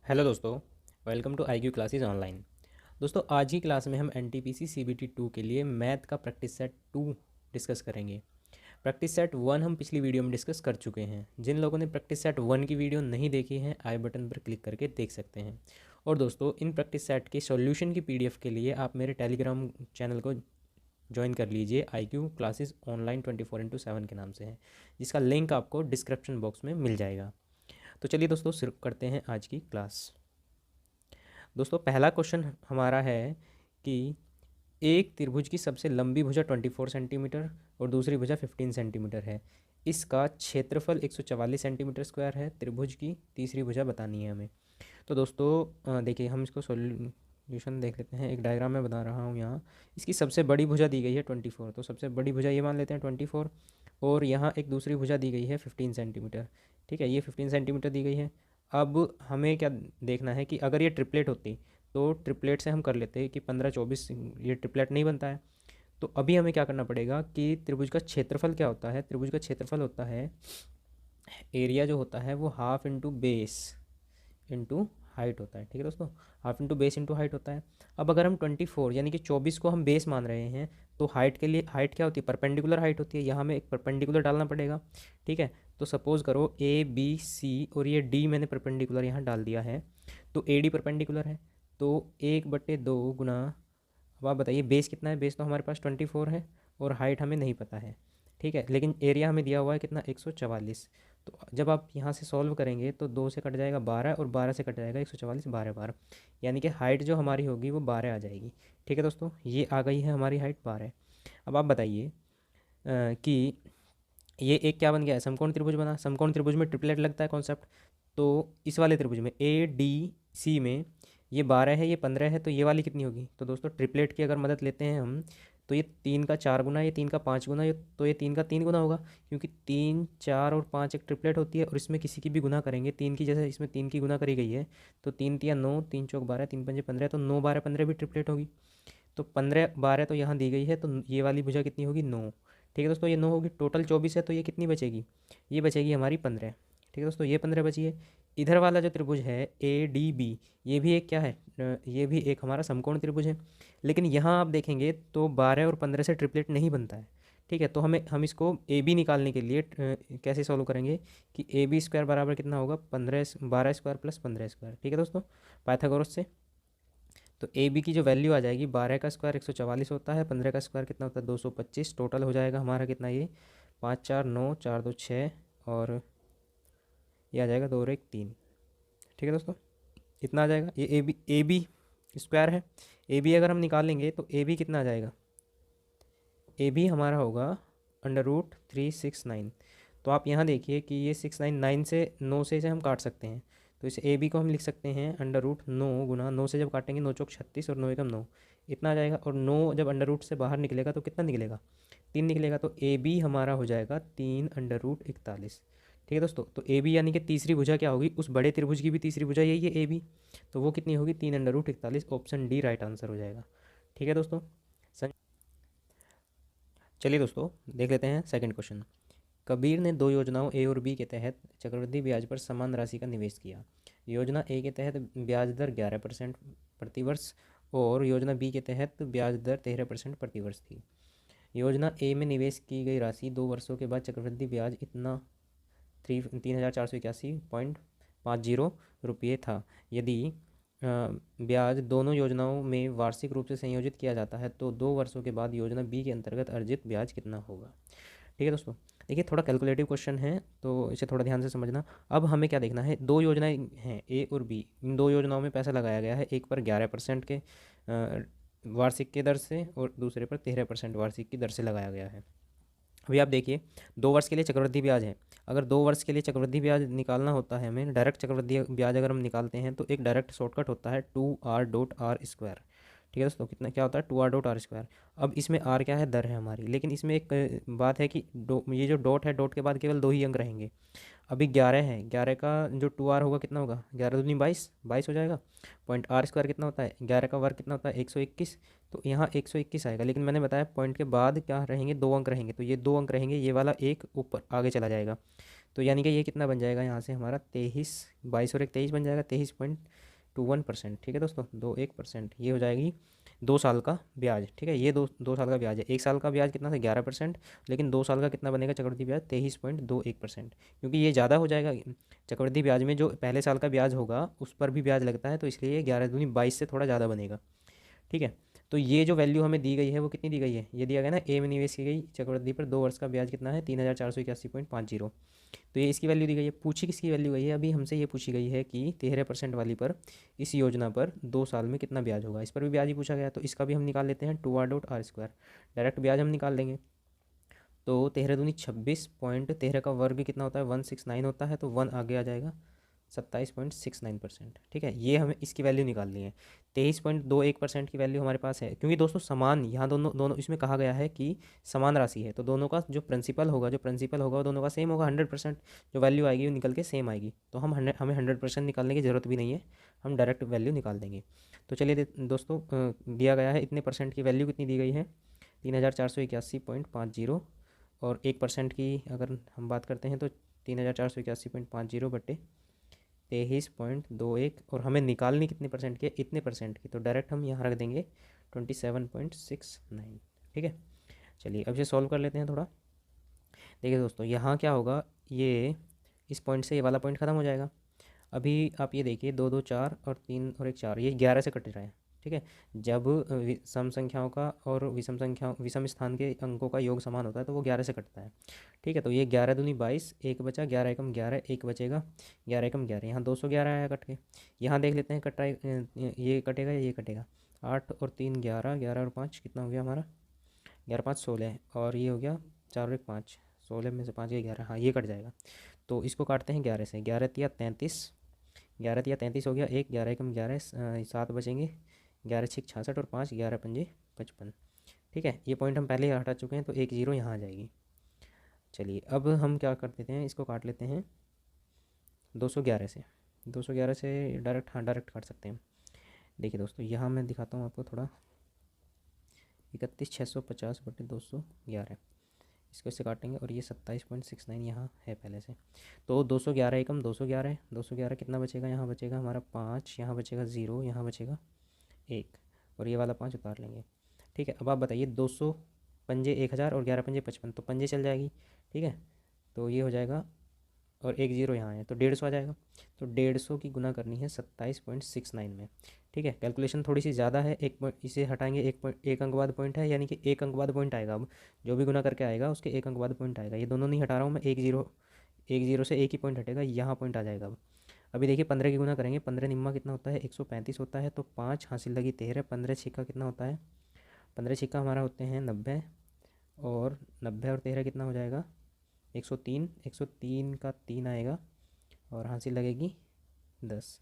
Hello दोस्तों, welcome to I Q classes online. दोस्तों, आज की क्लास में हम N T P C C B T 2 के लिए मैथ का प्रैक्टिस सेट 2 डिस्कस करेंगे। प्रैक्टिस सेट 1 हम पिछली वीडियो में डिस्कस कर चुके हैं। जिन लोगों ने प्रैक्टिस सेट 1 की वीडियो नहीं देखी है, आई बटन पर क्लिक करके देख सकते हैं। और दोस्तों, इन प्रैक्टिस सेट के सॉल्यूशन की पीडीएफ के लिए आप मेरे टेलीग्राम चैनल को ज्वाइन कर लीजिए। आई क्यू क्लासेज ऑनलाइन 24/7 के नाम से है, जिसका लिंक आपको डिस्क्रिप्शन बॉक्स में मिल जाएगा। तो चलिए दोस्तों, शुरू करते हैं आज की क्लास। दोस्तों, पहला क्वेश्चन हमारा है कि एक त्रिभुज की सबसे लंबी भुजा 24 सेंटीमीटर और दूसरी भुजा 15 सेंटीमीटर है। इसका क्षेत्रफल 144 सेंटीमीटर स्क्वायर है। त्रिभुज की तीसरी भुजा बतानी है हमें। तो दोस्तों देखिए, हम इसको सॉल्यूशन देख लेते हैं। एक डायग्राम में बता रहा हूँ यहाँ। इसकी सबसे बड़ी भुजा दी गई है 24, तो सबसे बड़ी भुजा ये मान लेते हैं 24। और यहाँ एक दूसरी भुजा दी गई है 15 सेंटीमीटर। ठीक है, ये 15 सेंटीमीटर दी गई है। अब हमें क्या देखना है कि अगर ये ट्रिपलेट होती तो ट्रिपलेट से हम कर लेते कि 15 24, ये ट्रिपलेट नहीं बनता है। तो अभी हमें क्या करना पड़ेगा कि त्रिभुज का क्षेत्रफल क्या होता है। त्रिभुज का क्षेत्रफल होता है, एरिया जो होता है वो half into base into height होता है। ठीक है दोस्तों, half into base into height होता है। अब अगर हम 24 यानी कि 24 को हम बेस मान रहे हैं, तो हाइट के लिए हाइट क्या होती है, परपेंडिकुलर हाइट होती है। यहाँ हमें एक परपेंडिकुलर डालना पड़ेगा। ठीक है, तो सपोज़ करो ए बी सी और ये डी मैंने परपेंडिकुलर यहाँ डाल दिया है। तो ए डी परपेंडिकुलर है, तो 1/2 गुना, अब आप बताइए बेस कितना है। बेस तो हमारे पास 24 है और हाइट हमें नहीं पता है। ठीक है, लेकिन एरिया हमें दिया हुआ है कितना, 144। तो जब आप यहाँ से सॉल्व करेंगे तो 2 से कट जाएगा 12 और 12 से कट जाएगा 144, 12 12, यानी कि हाइट जो हमारी होगी वो 12 आ जाएगी। ठीक है दोस्तों, ये आ गई है हमारी हाइट 12। अब आप बताइए कि ये एक क्या बन गया है, समकोण त्रिभुज बना। समकोण त्रिभुज में ट्रिपलेट लगता है कॉन्सेप्ट। तो इस वाले त्रिभुज में ए डी सी में ये 12 है, ये 15 है, तो ये वाली कितनी होगी। तो दोस्तों, ट्रिपलेट की अगर मदद लेते हैं हम, तो ये 3 का 4 गुना, ये 3 का 5 गुना, तो ये 3 का 3 गुना होगा। क्योंकि 3 4 और 5 एक ट्रिपलेट होती है, और इसमें किसी की भी गुना करेंगे 3 की, जैसे इसमें 3 की गुना करी गई है। तो 3 तिया 9, 3 चौक 12, 3 पंजे 15, तो 9 12 15 भी ट्रिपलेट होगी। तो 15 12 तो यहाँ दी गई है, तो ये वाली भुजा कितनी होगी, 9। ठीक है दोस्तों, ये 9 होगी। टोटल 24 है, तो ये कितनी बचेगी, ये बचेगी हमारी 15। ठीक है दोस्तों, ये 15 बची है। इधर वाला जो त्रिभुज है ए डी बी, ये भी एक क्या है, ये भी एक हमारा समकोण त्रिभुज है। लेकिन यहाँ आप देखेंगे तो 12 और 15 से ट्रिपलेट नहीं बनता है। ठीक है, तो हम इसको ए बी निकालने के लिए कैसे सॉल्व करेंगे कि ए बी स्क्वायर बराबर कितना होगा, 12 स्क्वायर प्लस 15 स्क्वायर। ठीक है दोस्तों, पाइथागोरस से। तो ए बी की जो वैल्यू आ जाएगी, 12 का स्क्वायर 144 होता है, 15 का स्क्वायर कितना होता है, 225। टोटल हो जाएगा हमारा कितना, ये 5 4 9, 4 2 6, और ये आ जाएगा 2 और 1 3। ठीक है दोस्तों, इतना आ जाएगा। ये ए बी स्क्वायर है। ए बी अगर हम निकालेंगे तो ए बी कितना आ जाएगा, ए बी हमारा होगा √369। तो आप यहाँ देखिए कि ये 699 से 9 से इसे हम काट सकते हैं। तो इस ए बी को हम लिख सकते हैं √9 गुना 9 से जब काटेंगे 9 चौक 36 और 9 एकम 9, इतना आ जाएगा। और 9 जब अंडर रूट से बाहर निकलेगा तो कितना निकलेगा, 3 निकलेगा। तो ए बी हमारा हो जाएगा 3√41। ठीक है दोस्तों, तो ए बी यानी कि तीसरी भुजा क्या होगी, उस बड़े त्रिभुज की भी तीसरी भुजा यही है ए बी। तो वो कितनी होगी, 3√41। ऑप्शन डी राइट आंसर हो जाएगा। ठीक है दोस्तों, चलिए दोस्तों देख लेते हैं सेकंड क्वेश्चन। कबीर ने 2 योजनाओं ए और बी के तहत चक्रवृद्धि ब्याज पर समान राशि का निवेश किया। योजना ए के तहत ब्याज दर 11% प्रतिवर्ष और योजना बी के तहत ब्याज दर 13% प्रतिवर्ष थी। योजना ए में निवेश की गई राशि 2 वर्षों के बाद चक्रवृद्धि ब्याज इतना 3,481.50 था। यदि ब्याज दोनों योजनाओं में वार्षिक रूप से संयोजित किया जाता है तो 2 वर्षों के बाद योजना बी के अंतर्गत अर्जित ब्याज कितना होगा। ठीक है दोस्तों, देखिए थोड़ा कैलकुलेटिव क्वेश्चन है, तो इसे थोड़ा ध्यान से समझना। अब हमें क्या देखना है, 2 योजनाएं हैं ए और बी। इन 2 योजनाओं में पैसा लगाया गया है, एक पर 11% के वार्षिक के दर से और दूसरे पर 13% वार्षिक की दर से लगाया गया है। अभी आप देखिए 2 वर्ष के लिए चक्रवृद्धि ब्याज है। अगर 2 वर्ष के लिए चक्रवृद्धि ब्याज निकालना होता है हमें, डायरेक्ट चक्रवृद्धि ब्याज अगर हम निकालते हैं तो एक डायरेक्ट शॉर्टकट होता है 2r.r स्क्वायर। ठीक है दोस्तों, कितना क्या होता है, 2r.r स्क्वायर। अब इसमें r क्या है, दर है हमारी। लेकिन इसमें एक बात है कि ये जो डॉट है, डॉट के बाद केवल 2 ही अंक रहेंगे। अभी 11 है, 11 का जो 2r होगा कितना होगा, 11 दूनी 22, 22 हो जाएगा। पॉइंट आर स्क्वायर कितना होता है, 11 का वर्ग कितना होता है, 121। तो यहाँ 121 आएगा। लेकिन मैंने बताया पॉइंट के बाद क्या रहेंगे, 2 अंक रहेंगे। तो ये 2 अंक रहेंगे, ये वाला एक ऊपर आगे चला जाएगा। तो यानी कि ये कितना बन जाएगा यहाँ से हमारा 22 और 23 बन जाएगा 23.21%। ठीक है दोस्तों, 21%। ये हो जाएगी 2 साल का ब्याज। ठीक है, ये दो साल का ब्याज है। 1 साल का ब्याज कितना था 11%, लेकिन 2 साल का कितना बनेगा चक्रवृद्धि ब्याज 23.21%। क्योंकि ये ज़्यादा हो जाएगा, चक्रवृद्धि ब्याज में जो पहले साल का ब्याज होगा उस पर भी ब्याज लगता है, तो इसलिए ये 11 दूनी 22 से थोड़ा ज़्यादा बनेगा। ठीक है, तो ये जो वैल्यू हमें दी गई है वो कितनी दी गई है, ये दिया गया ना, ए में निवेश की गई चक्रवृद्धि पर 2 वर्ष का ब्याज कितना है 3481.50। तो ये इसकी वैल्यू दी गई है। पूछी किसकी वैल्यू गई है, अभी हमसे ये पूछी गई है कि 13% वाली पर इस योजना पर 2 साल में कितना ब्याज होगा। इस पर भी ब्याज ही पूछा गया, तो इसका भी हम निकाल लेते हैं 2r.r²। डायरेक्ट ब्याज हम निकाल देंगे। तो 13 दूनी 26.13 का वर्ग कितना होता है 169 होता है, तो 1 आगे आ जाएगा 27.69%। ठीक है, ये हमें इसकी वैल्यू निकालनी है। 23.21% की वैल्यू हमारे पास है, क्योंकि दोस्तों समान यहाँ दोनों दोनों इसमें कहा गया है कि समान राशि है, तो दोनों का जो प्रिंसिपल होगा वो दोनों का सेम होगा। 100% जो वैल्यू आएगी वो निकल के सेम आएगी, तो हमें 100% निकालने की ज़रूरत भी नहीं है, हम डायरेक्ट वैल्यू निकाल देंगे। तो चलिए दोस्तों, दिया गया है इतने परसेंट की वैल्यू कितनी दी गई है 3481.50, और 1% की अगर हम बात करते हैं तो 3481.50 बटे 23.21, और हमें निकालनी कितने परसेंट की है, इतने परसेंट की, तो डायरेक्ट हम यहाँ रख देंगे 27.69। ठीक है, चलिए अब इसे सॉल्व कर लेते हैं थोड़ा। देखिए दोस्तों, यहाँ क्या होगा, ये इस पॉइंट से ये वाला पॉइंट ख़त्म हो जाएगा। अभी आप ये देखिए 2 2 4 और 3 और 1 4, ये 11 से कट रहे हैं। ठीक है, जब सम संख्याओं का और विषम स्थान के अंकों का योग समान होता है तो वो 11 से कटता है। ठीक है, तो ये 11 दूनी 22, एक बचा, 11 एकम 11, एक बचेगा, 11 एकम 11, यहाँ 211 आया कट के। यहाँ देख लेते हैं कट रहा है, ये कटेगा या ये कटेगा। 8 और 3 11, 11 और 5 कितना हो गया हमारा 11 5 16, और ये हो गया 4 और 1 5, 16 में से 5 गया 11, हाँ ये कट जाएगा। तो इसको काटते हैं 11 से, 11 तिया 33, 11 तिया 33 हो गया, एक 11 एकम 11, 7 बचेंगे, 11 6 66 और 5 11 पंजे 55। ठीक है, ये पॉइंट हम पहले ही हटा चुके हैं, तो 1 0 यहाँ आ जाएगी। चलिए अब हम क्या कर देते हैं, इसको काट लेते हैं 211 से। 211 से डायरेक्ट, हाँ डायरेक्ट काट सकते हैं। देखिए दोस्तों, यहाँ मैं दिखाता हूँ आपको थोड़ा, 31,650 बटे 211, इसको इससे काटेंगे, और ये 27.69 यहाँ है पहले से। तो 211 एकम 211, 211 कितना बचेगा, यहाँ बचेगा हमारा 5, यहाँ बचेगा 0, यहाँ बचेगा 1, और ये वाला 5 उतार लेंगे। ठीक है, अब आप बताइए 200 पंजे 1000 और 11 पंजे 55, तो पंजे चल जाएगी। ठीक है, तो ये हो जाएगा, और 1 0 यहाँ है तो 150 आ जाएगा। तो 150 की गुना करनी है 27.69 में। ठीक है, कैलकुलेशन थोड़ी सी ज़्यादा है, एक पॉइंट इसे हटाएंगे, एक अंक बाद पॉइंट है, यानी कि एक अंक बाद पॉइंट आएगा। अब जो भी गुना करके आएगा उसके एक अंक बाद पॉइंट आएगा, ये दोनों नहीं हटा रहा हूँ मैं, 1 0 से एक ही पॉइंट हटेगा, यहाँ पॉइंट आ जाएगा। अब अभी देखिए 15 की गुना करेंगे, 15 निम्मा कितना होता है 135 होता है, तो 5 हासिल लगी 13, 15 छिक्का कितना होता है, 15 छिक्का हमारा होते हैं 90, और 90 और 13 कितना हो जाएगा 103, 103 का 3 आएगा, और हासिल लगेगी 10।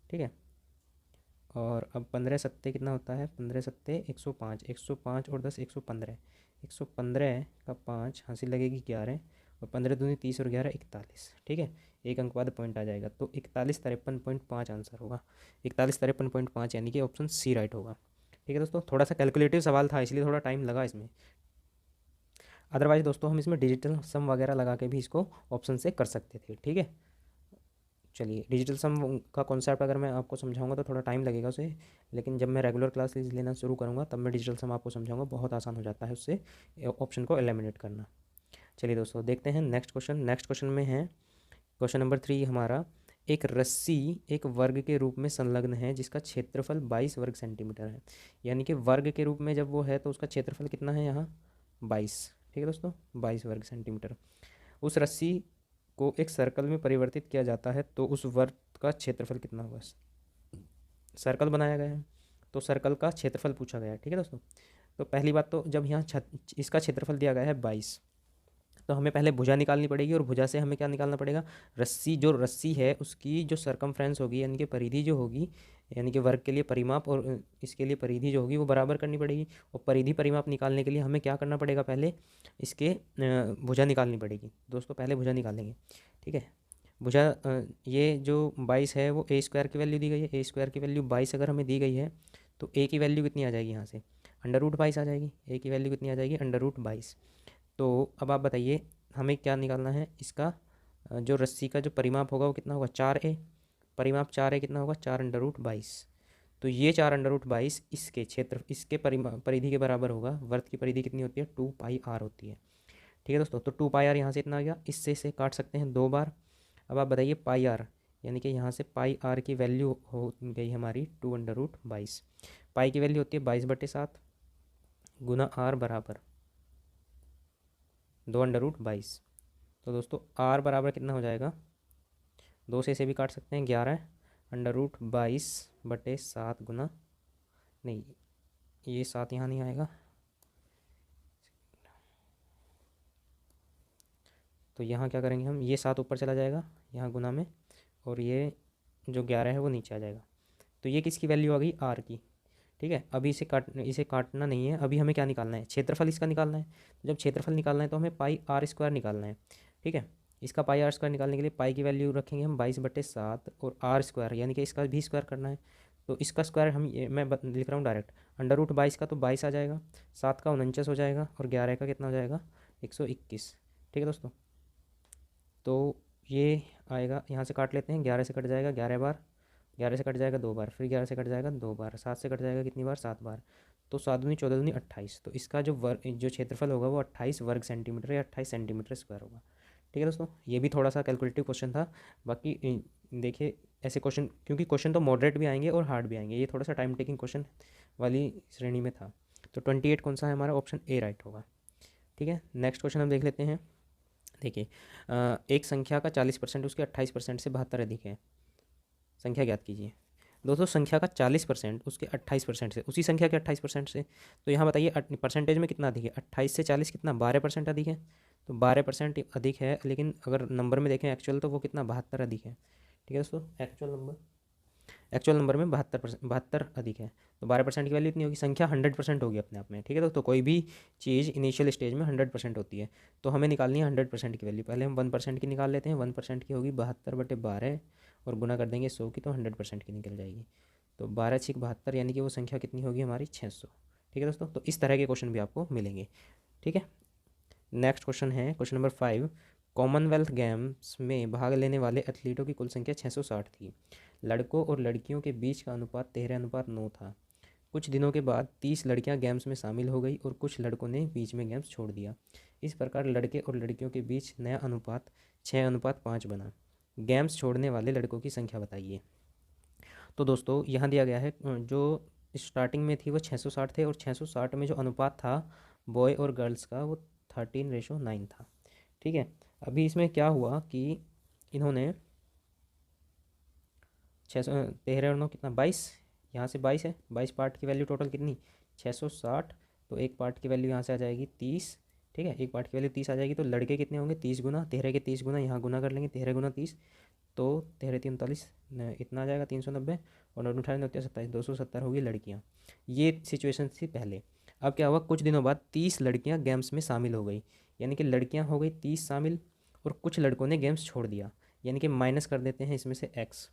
ठीक है, और अब 15 सत्ते कितना होता है, 15 सत्ते 105, 105 और 10 115, 115 का 5 हासिल लगेगी 11, और 15 दूनी 30 और 11 41। ठीक है, एक अंक बाद पॉइंट आ जाएगा, तो 4153.5 आंसर होगा, 4153.5, यानी कि ऑप्शन सी राइट होगा। ठीक है दोस्तों, थोड़ा सा कैलकुलेटिव सवाल था इसलिए थोड़ा टाइम लगा इसमें, अदरवाइज दोस्तों हम इसमें डिजिटल सम वगैरह लगा के भी इसको ऑप्शन से कर सकते थे। ठीक है, चलिए डिजिटल सम का कॉन्सेप्ट अगर मैं आपको समझाऊंगा तो थोड़ा टाइम लगेगा उसे, लेकिन जब मैं रेगुलर क्लासेस लेना शुरू करूंगा तब मैं डिजिटल सम आपको समझाऊंगा, बहुत आसान हो जाता है उससे ऑप्शन को एलिमिनेट करना। चलिए दोस्तों, देखते हैं नेक्स्ट क्वेश्चन। नेक्स्ट क्वेश्चन में है क्वेश्चन नंबर 3 हमारा, एक रस्सी एक वर्ग के रूप में संलग्न है जिसका क्षेत्रफल 22 वर्ग सेंटीमीटर है। यानी कि वर्ग के रूप में जब वो है तो उसका क्षेत्रफल कितना है यहाँ 22। ठीक है दोस्तों, 22 वर्ग सेंटीमीटर। उस रस्सी को एक सर्कल में परिवर्तित किया जाता है तो उस वर्ग का क्षेत्रफल कितना होगा। सर्कल बनाया गया है तो सर्कल का क्षेत्रफल पूछा गया है। ठीक है दोस्तों, तो पहली बात तो जब यहाँ इसका क्षेत्रफल दिया गया है 22, तो हमें पहले भुजा निकालनी पड़ेगी, और भुजा से हमें क्या निकालना पड़ेगा, जो रस्सी है उसकी जो सरकमफ्रेंस होगी, यानी कि परिधि जो होगी, यानी कि वर्ग के लिए परिमाप और इसके लिए परिधि जो होगी वो बराबर करनी पड़ेगी। और परिधि परिमाप निकालने के लिए हमें क्या करना पड़ेगा, पहले इसके भुजा निकालनी पड़ेगी। दोस्तों पहले भुजा निकालेंगे। ठीक है, भुजा ये जो 22 है वो ए स्क्वायर की वैल्यू दी गई है, ए स्क्वायर की वैल्यू 22 अगर हमें दी गई है तो ए की वैल्यू कितनी आ जाएगी, यहाँ से √22 आ जाएगी। ए की वैल्यू कितनी आ जाएगी, √22। तो अब आप बताइए हमें क्या निकालना है, इसका जो रस्सी का जो परिमाप होगा वो कितना होगा 4a, परिमाप 4a कितना होगा 4√22। तो ये 4√22 इसके क्षेत्र इसके परिधि के बराबर होगा। वर्त की परिधि कितनी होती है 2πr होती है। ठीक है दोस्तों, तो 2πr यहाँ से इतना आ गया, इससे इसे काट सकते हैं 2 बार। अब आप बताइए पाई आर, यानी कि यहाँ से पाई आर की वैल्यू हो गई हमारी 2√22। पाई की वैल्यू होती है 22/7 गुना आर बराबर 2√22। तो दोस्तों आर बराबर कितना हो जाएगा, 2 से इसे भी काट सकते हैं 11√22/7 गुना, नहीं ये 7 यहाँ नहीं आएगा, तो यहाँ क्या करेंगे हम, ये 7 ऊपर चला जाएगा यहाँ गुना में, और ये जो 11 है वो नीचे आ जाएगा। तो ये किसकी वैल्यू आ गई आर की। ठीक है, अभी इसे काटना नहीं है, अभी हमें क्या निकालना है, क्षेत्रफल इसका निकालना है। तो जब क्षेत्रफल निकालना है तो हमें पाई आर स्क्वायर निकालना है। ठीक है, इसका पाई आर स्क्वायर निकालने के लिए पाई की वैल्यू रखेंगे हम 22/7 और आर स्क्वायर यानी कि इसका भी स्क्वायर करना है। तो इसका स्क्वायर हम मैं लिख रहा हूँ डायरेक्ट, √22 का तो 22 आ जाएगा, 7 का 49 हो जाएगा, और 11 का कितना हो जाएगा 121। ठीक है दोस्तों, तो ये आएगा, यहाँ से काट लेते हैं, 11 से कट जाएगा 11 बार, 11 से कट जाएगा 2 बार, फिर 11 से कट जाएगा 2 बार, 7 से कट जाएगा कितनी बार 7 बार, तो 7 दूनी 14 दूनी 28। तो इसका जो क्षेत्रफल होगा वो 28 वर्ग सेंटीमीटर या 28 सेंटीमीटर स्क्वायर होगा। ठीक है दोस्तों, ये भी थोड़ा सा कैलकुलेटिव क्वेश्चन था। बाकी देखिए ऐसे क्वेश्चन, क्योंकि क्वेश्चन तो मॉडरेट भी आएंगे और हार्ड भी आएंगे, ये थोड़ा सा टाइम टेकिंग क्वेश्चन वाली श्रेणी में था। तो 28 कौन सा है हमारा, ऑप्शन ए राइट होगा। ठीक है, नेक्स्ट क्वेश्चन हम देख लेते हैं। देखिए एक संख्या का 40% उसके 28% से 72 अधिक है, संख्या ज्ञात कीजिए। दोस्तों संख्या का 40% उसके 28% से, उसी संख्या के 28% से, तो यहाँ बताइए परसेंटेज में कितना अधिक है, 28 से 40 कितना 12% अधिक है। तो 12% अधिक है, लेकिन अगर नंबर में देखें एक्चुअल तो वो कितना 72 अधिक है। ठीक है दोस्तों, एक्चुअल नंबर में 72 अधिक है, तो 12% की वैल्यू इतनी होगी, संख्या 100% होगी अपने आप में। ठीक है दोस्तों, कोई भी चीज़ इनिशियल स्टेज में 100% होती है, तो हमें निकालनी है 100% की वैल्यू। पहले हम 1% की निकाल लेते हैं, 1% की होगी 72/12 और गुना कर देंगे 100 की, तो 100% की निकल जाएगी। तो 12×6 = 72, यानी कि वो संख्या कितनी होगी हमारी 600। ठीक है दोस्तों, तो इस तरह के क्वेश्चन भी आपको मिलेंगे। ठीक है, नेक्स्ट क्वेश्चन है क्वेश्चन नंबर 5। कॉमनवेल्थ गेम्स में भाग लेने वाले एथलीटों की कुल संख्या 660 थी। लड़कों और लड़कियों के बीच का अनुपात 13:9 था। कुछ दिनों के बाद 30 लड़कियां गेम्स में शामिल हो गई और कुछ लड़कों ने बीच में गेम्स छोड़ दिया। इस प्रकार लड़के और लड़कियों के बीच नया अनुपात 6:5 बना। गेम्स छोड़ने वाले लड़कों की संख्या बताइए। तो दोस्तों यहाँ दिया गया है, जो स्टार्टिंग में थी वो 660 थे, और 660 में जो अनुपात था बॉय और गर्ल्स का वो 13:9 था। ठीक है, अभी इसमें क्या हुआ कि इन्होंने 13 और 9 कितना 22, यहाँ से 22 है, 22 पार्ट की वैल्यू टोटल कितनी 660, तो एक पार्ट की वैल्यू यहाँ से आ जाएगी 30। ठीक है, एक पार्ट की वैल्यू 30 आ जाएगी, तो लड़के कितने होंगे 30 गुना 13 के 30 गुना, यहाँ गुना कर लेंगे 13 गुना 30, तो 13×3 = 39, इतना आ जाएगा 390, और 9×18 = 27, 270 होगी लड़कियाँ। ये सिचुएशन थी पहले। अब क्या हुआ, कुछ दिनों बाद 30 लड़कियाँ गेम्स में शामिल हो गई, यानी कि लड़कियाँ हो गई 30 शामिल, और कुछ लड़कों ने गेम्स छोड़ दिया, यानी कि माइनस कर देते हैं इसमें से x।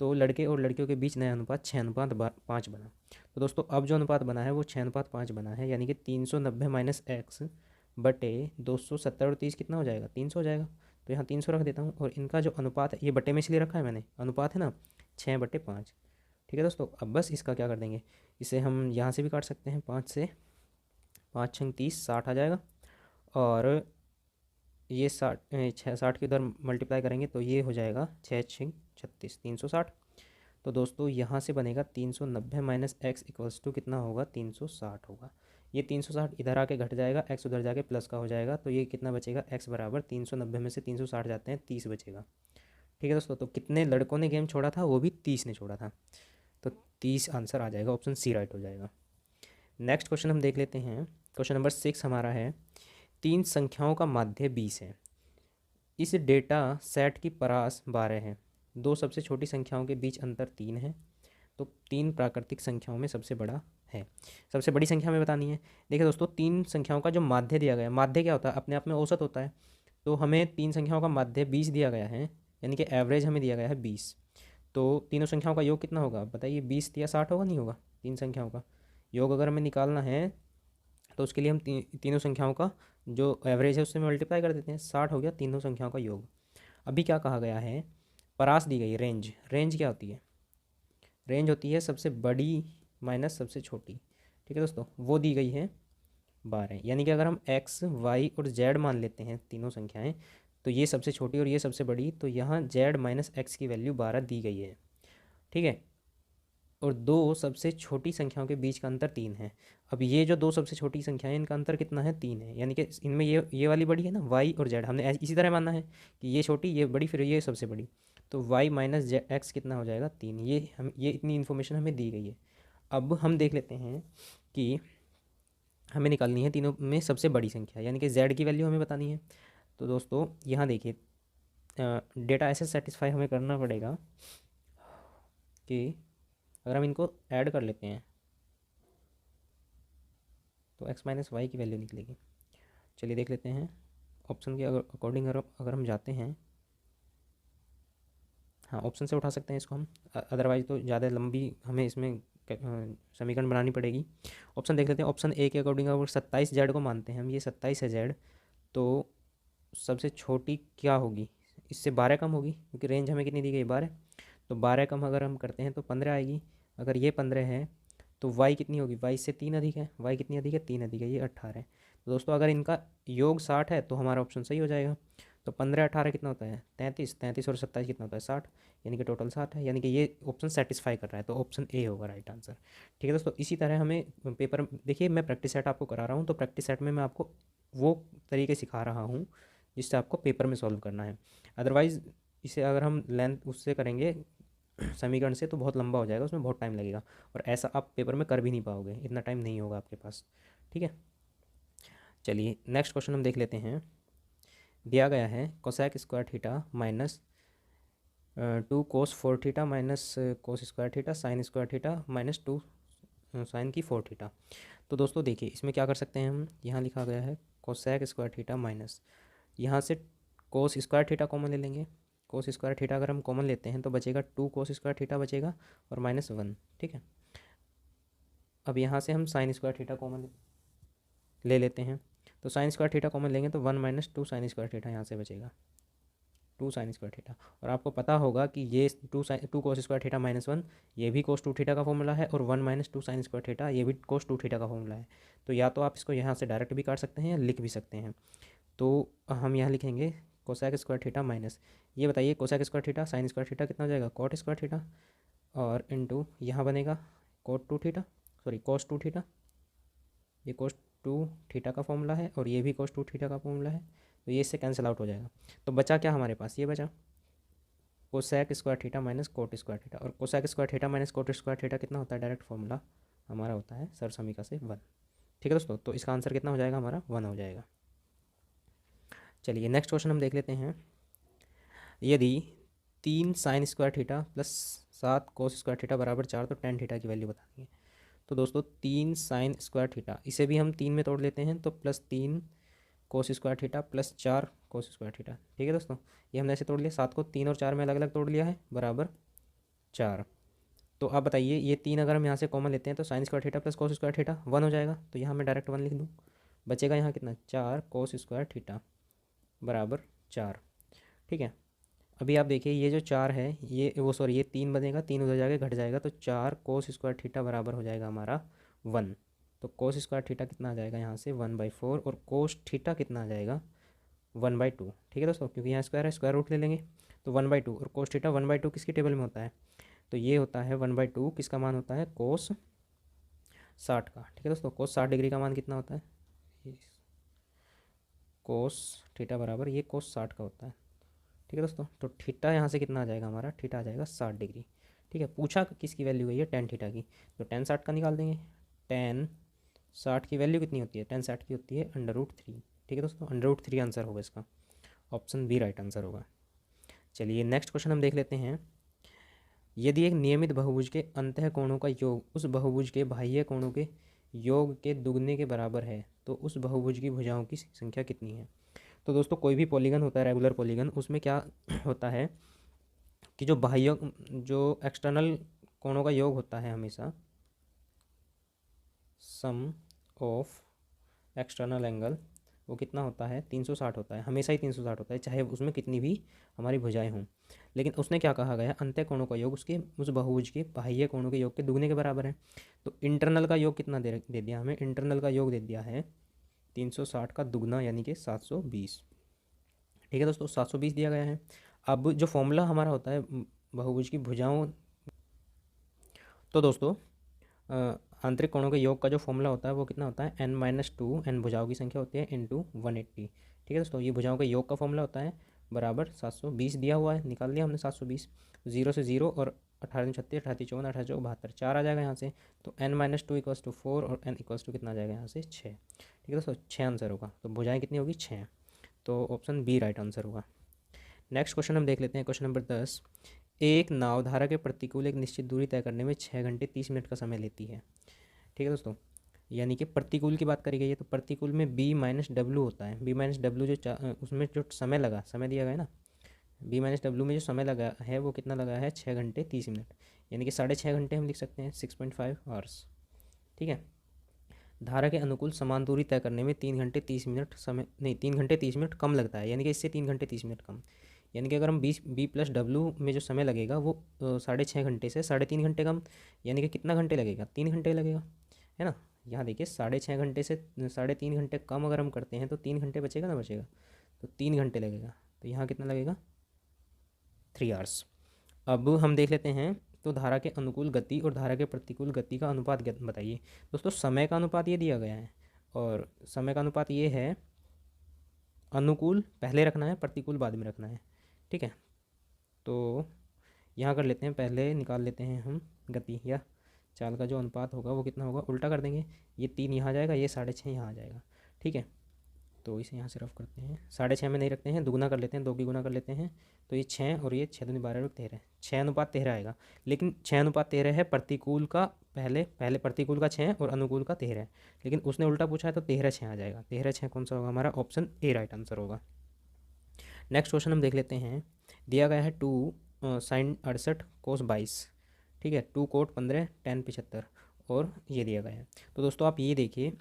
तो लड़के और लड़कियों के बीच नया अनुपात 6:5 बना। तो दोस्तों अब जो अनुपात बना है वो 6:5 बना है, यानी कि 390 - x बटे 270 और 30 कितना हो जाएगा 300 हो जाएगा। तो यहाँ 300 रख देता हूँ, और इनका जो अनुपात है, ये बटे में इसलिए रखा है मैंने, अनुपात है ना 6/5। ठीक है दोस्तों, अब बस इसका क्या कर देंगे, इसे हम यहाँ से भी काट सकते हैं, 5 से 5 × 30 60 आ जाएगा, और ये 60 की उधर मल्टीप्लाई करेंगे तो ये हो जाएगा 6×6 = 36, 360। तो दोस्तों यहाँ से बनेगा 390 - x = कितना होगा 360 होगा। ये 360 इधर आके घट जाएगा, x उधर जाके प्लस का हो जाएगा, तो ये कितना बचेगा x बराबर 390 में से 360 जाते हैं 30 बचेगा। ठीक है दोस्तों, तो कितने लड़कों ने गेम छोड़ा था, वो भी 30 ने छोड़ा था, तो 30 आंसर आ जाएगा, ऑप्शन सी राइट हो जाएगा। नेक्स्ट क्वेश्चन हम देख लेते हैं, क्वेश्चन नंबर 6 हमारा है, 3 संख्याओं का माध्य 20 है। इस डेटा सेट की परास 12 है। दो सबसे छोटी संख्याओं के बीच अंतर 3 है, तो 3 प्राकृतिक संख्याओं में सबसे बड़ा है। सबसे बड़ी संख्या हमें बतानी है। देखिए दोस्तों, 3 संख्याओं का जो माध्य दिया गया है, माध्य क्या होता है, अपने आप में औसत होता है, तो हमें 3 संख्याओं का माध्य 20 दिया गया है, यानी कि एवरेज हमें दिया गया है 20। तो तीनों संख्याओं का योग कितना होगा बताइए, 20 या 60 होगा, नहीं होगा। 3 संख्याओं का योग अगर हमें निकालना है तो उसके लिए हम तीनों संख्याओं का जो एवरेज है उससे मल्टीप्लाई कर देते हैं, 60 हो गया तीनों संख्याओं का योग। अभी क्या कहा गया है, परास दी गई, रेंज, रेंज क्या होती है, रेंज होती है सबसे बड़ी माइनस सबसे छोटी, ठीक है दोस्तों, वो दी गई है 12। यानी कि अगर हम एक्स वाई और जेड मान लेते हैं तीनों संख्याएं, तो ये सबसे छोटी और ये सबसे बड़ी, तो यहाँ जेड माइनस एक्स की वैल्यू 12 दी गई है, ठीक है। और दो सबसे छोटी संख्याओं के बीच का अंतर 3 है। अब ये जो दो सबसे छोटी संख्याएं इनका अंतर कितना है, 3 है, यानी कि इनमें ये वाली बड़ी है ना, वाई और जेड, हमने इसी तरह मानना है कि ये छोटी ये बड़ी फिर ये सबसे बड़ी, तो वाई माइनस जेड एक्स कितना हो जाएगा, 3। ये इतनी इन्फॉर्मेशन हमें दी गई है। अब हम देख लेते हैं कि हमें निकालनी है तीनों में सबसे बड़ी संख्या, यानी कि जेड की वैल्यू हमें बतानी है। तो दोस्तों यहाँ देखिए, डेटा ऐसे सेटिस्फाई हमें करना पड़ेगा कि अगर हम इनको ऐड कर लेते हैं तो x माइनस वाई की वैल्यू निकलेगी। चलिए देख लेते हैं ऑप्शन के अकॉर्डिंग अगर हम जाते हैं, हाँ ऑप्शन से उठा सकते हैं इसको हम, अदरवाइज़ तो ज़्यादा लंबी हमें इसमें समीकरण बनानी पड़ेगी। ऑप्शन देख लेते हैं, ऑप्शन ए के अकॉर्डिंग अगर 27 जेड को मानते हैं हम, ये 27 है जेड, तो सबसे छोटी क्या होगी, इससे 12 कम होगी, क्योंकि रेंज हमें कितनी दी गई, 12। तो 12 कम अगर हम करते हैं तो 15 आएगी। अगर ये 15 है तो y कितनी होगी, y से 3 अधिक है, y कितनी अधिक है, 3 अधिक है, ये 18 है। तो दोस्तों अगर इनका योग 60 है तो हमारा ऑप्शन सही हो जाएगा। तो 15 18 कितना होता है, 33, 33 और 27 कितना होता है, 60, यानी कि टोटल 60 है, यानी कि ये ऑप्शन सेटिस्फाई कर रहा है, तो ऑप्शन ए होगा राइट आंसर। ठीक है दोस्तों, इसी तरह हमें पेपर देखिए, मैं प्रैक्टिस सेट आपको करा रहा हूँ, तो प्रैक्टिस सेट में मैं आपको वो तरीके सिखा रहा हूँ जिससे आपको पेपर में सॉल्व करना है। अदरवाइज़ इसे अगर हम लेंथ उससे करेंगे समीकरण से तो बहुत लंबा हो जाएगा, उसमें बहुत टाइम लगेगा, और ऐसा आप पेपर में कर भी नहीं पाओगे, इतना टाइम नहीं होगा आपके पास। ठीक है, चलिए नेक्स्ट क्वेश्चन हम देख लेते हैं। दिया गया है cosec square theta minus 2 cos 4 theta minus cos square theta sine square theta minus 2 sine की 4 थीटा। तो दोस्तों देखिए इसमें क्या कर सकते हैं हम, यहाँ लिखा गया है कोसैक स्क्वायर थीटा माइनस, यहाँ से कोस स्क्वायर थीटा कॉमन ले लेंगे। कोस स्क्वायर थीटा अगर हम कॉमन लेते हैं तो बचेगा 2 कोस स्क्वायर थीटा बचेगा और -1, ठीक है। अब यहाँ से हम साइन स्क्वायर थीटा कॉमन ले लेते हैं, तो साइन स्क्वायर थीटा कॉमन लेंगे तो 1 - 2 साइन स्क्वायर थीटा यहाँ से बचेगा, 2 साइन स्क्वायर थीटा। और आपको पता होगा कि ये 2 कोस स्क्वायर थीटा -1 ये भी कोस 2 थीटा का फॉर्मूला है, और 1 - 2 साइन स्क्वायर थीटा ये भी कोस 2 थीटा का फॉर्मूला है। तो या तो आप इसको यहाँ से डायरेक्ट भी काट सकते हैं या लिख भी सकते हैं। तो हम यहाँ लिखेंगे कोसैक स्क्वायर थीटा माइनस, ये बताइए Cossack square theta sine square theta कितना हो जाएगा, कॉट स्क्वायर थीटा, और इनटू यहाँ बनेगा कोट 2 थीटा, सॉरी कोस 2 थीटा, ये कोस 2 थीटा का फॉर्मूला है और ये भी कोस 2 थीटा का फॉर्मूला है, तो ये इससे कैंसिल आउट हो जाएगा। तो बचा क्या हमारे पास, ये बचा cosec square theta minus cot square theta, और cosec square theta minus cot square theta कितना होता है, डायरेक्ट फॉर्मूला हमारा होता है सर समीका से 1। ठीक है दोस्तों, तो इसका आंसर कितना हो जाएगा हमारा, 1 हो जाएगा। चलिए नेक्स्ट क्वेश्चन हम देख लेते हैं। यदि 3 साइन स्क्वायर थीटा प्लस 7 कोस स्क्वायर थीटा बराबर 4, तो टेन थीटा की वैल्यू बतानी है। तो दोस्तों 3 साइन स्क्वायर थीटा, इसे भी हम 3 में तोड़ लेते हैं, तो +3 कोस स्क्वायर थीटा प्लस 4 कोस स्क्वायर थीटा। ठीक है दोस्तों, ये हमने ऐसे तोड़ लिया, 7 को 3 और 4 में अलग अलग तोड़ लिया है, बराबर 4। तो आप बताइए ये 3 अगर हम यहाँ से कॉमन लेते हैं तो sign square theta plus cos square theta 1 हो जाएगा, तो यहाँ मैं डायरेक्ट 1 लिख दूँ। बचेगा यहाँ कितना, 4 कोस स्क्वायर थीटा बराबर 4। ठीक है, अभी आप देखिए ये जो 4 है ये वो सॉरी ये 3 बनेगा, 3 उधर जाके घट जाएगा, तो 4 कोस स्क्वायर थीटा बराबर हो जाएगा हमारा 1। तो कोस स्क्वायर थीटा कितना आ जाएगा यहाँ से 1/4, और कोस थीटा कितना आ जाएगा 1/2। ठीक है दोस्तों, क्योंकि यहाँ स्क्वायर है, स्क्वायर रूट ले लेंगे, तो 1/2, और कोस थीटा 1/2 किसकी टेबल में होता है, तो ये होता है 1/2 किसका मान होता है, कोस 60 का। ठीक है दोस्तों, कोस 60 डिग्री का मान कितना होता है, कोस थीटा बराबर ये कोस 60 का होता है। ठीक है दोस्तों, तो थीटा यहाँ से कितना आ जाएगा हमारा, थीटा आ जाएगा 60 डिग्री। ठीक है, पूछा किसकी वैल्यू है, ये टेन थीटा की, तो टेन 60 का निकाल देंगे। टेन 60 की वैल्यू कितनी होती है, टेन 60 की होती है √3। ठीक है दोस्तों, √3 आंसर होगा इसका, ऑप्शन बी राइट आंसर होगा। चलिए नेक्स्ट क्वेश्चन हम देख लेते हैं। यदि एक नियमित बहुभुज के अंतः कोणों का योग उस बहुभुज के बाह्य कोणों के योग के दुगने के बराबर है, तो उस बहुभुज की भुजाओं की संख्या कितनी है। तो दोस्तों कोई भी पॉलीगन होता है, रेगुलर पॉलीगन, उसमें क्या होता है कि जो एक्सटर्नल कोणों का योग होता है हमेशा सम ऑफ एक्सटर्नल एंगल वो कितना होता है 360 होता है, हमेशा ही 360 होता है, चाहे उसमें कितनी भी हमारी भुजाएं हों। लेकिन उसने क्या कहा गया, अंत्य कोणों का योग उसके उस बहुभुज के बाह्य कोणों के योग के दुगने के बराबर है। तो इंटरनल का योग कितना दे दिया हमें, इंटरनल का योग दे दिया है 360 का दुगना यानी कि 720। ठीक है दोस्तों, 720 दिया गया है। अब जो फॉर्मूला हमारा होता है बहुभुज की भुजाओं, तो दोस्तों आंतरिक कोणों के योग का जो फॉर्मूला होता है वो कितना होता है, n-2, n भुजाओं की संख्या होती है इंटू 180। ठीक है दोस्तों, ये भुजाओं के योग का फॉर्मूला होता है बराबर 720 दिया हुआ है, निकाल लिया हमने 720। जीरो से जीरो और 18 36 38 54 18 चौक 72 4 आ जाएगा यहाँ से। तो n-2 इक्वल्स टू 4 और n इक्वल्स टू कितना आ जाएगा यहाँ से 6। ठीक है दोस्तों, 6 आंसर होगा। तो भुजाएँ कितनी होगी 6, तो ऑप्शन बी राइट आंसर होगा। नेक्स्ट क्वेश्चन हम देख लेते हैं, क्वेश्चन नंबर 10। एक नाव धारा के प्रतिकूल एक निश्चित दूरी तय करने में 6 घंटे 30 मिनट का समय लेती है। ठीक है दोस्तों, यानी कि प्रतिकूल की बात करी गई है, तो प्रतिकूल में B-W होता है। B-W जो उसमें जो समय लगा, समय दिया गया है ना, B-W में जो समय लगा है वो कितना लगा है 6 घंटे 30 मिनट, यानी कि 6.5 घंटे हम लिख सकते हैं, 6.5 आवर्स। ठीक है, धारा के अनुकूल समान दूरी तय करने में 3 घंटे 30 मिनट समय नहीं, 3 घंटे 30 मिनट कम लगता है, यानी कि इससे 3 घंटे 30 मिनट कम। यानी कि अगर हम B+W में जो समय लगेगा वो 6.5 घंटे से 3.5 घंटे कम, यानी कि कितना घंटे लगेगा, 3 घंटे लगेगा, है ना। यहाँ देखिए 6.5 घंटे से 3.5 घंटे कम अगर हम करते हैं तो 3 घंटे बचेगा ना, बचेगा, तो 3 घंटे लगेगा। तो यहाँ कितना लगेगा 3 आवर्स। अब हम देख लेते हैं, तो धारा के अनुकूल गति और धारा के प्रतिकूल गति का अनुपात बताइए। दोस्तों समय का अनुपात ये दिया गया है, और समय का अनुपात ये है, अनुकूल पहले रखना है, प्रतिकूल बाद में रखना है। ठीक है, तो यहाँ कर लेते हैं, पहले निकाल लेते हैं हम गति या चाल का जो अनुपात होगा वो कितना होगा, उल्टा कर देंगे, ये 3 यहाँ आ जाएगा, ये 6.5 यहाँ आ जाएगा। ठीक है, तो इसे यहाँ से रफ करते हैं, 6.5 में नहीं रखते हैं, दुगुना कर लेते हैं, 2 की गुना कर लेते हैं, तो ये 6 और ये 6 दूनी 12 और 13, 6:13 आएगा। लेकिन 6:13 है प्रतिकूल का, पहले पहले प्रतिकूल का 6 और अनुकूल का 13, लेकिन उसने उल्टा पूछा है तो 13/6 आ जाएगा। 13/6 कौन सा होगा हमारा, ऑप्शन ए राइट आंसर होगा। नेक्स्ट क्वेश्चन हम देख लेते हैं, दिया गया है 2 sin 68 cos 22। ठीक है, 2 cot 15 tan 75 और ये दिया गया है। तो दोस्तों आप ये देखिए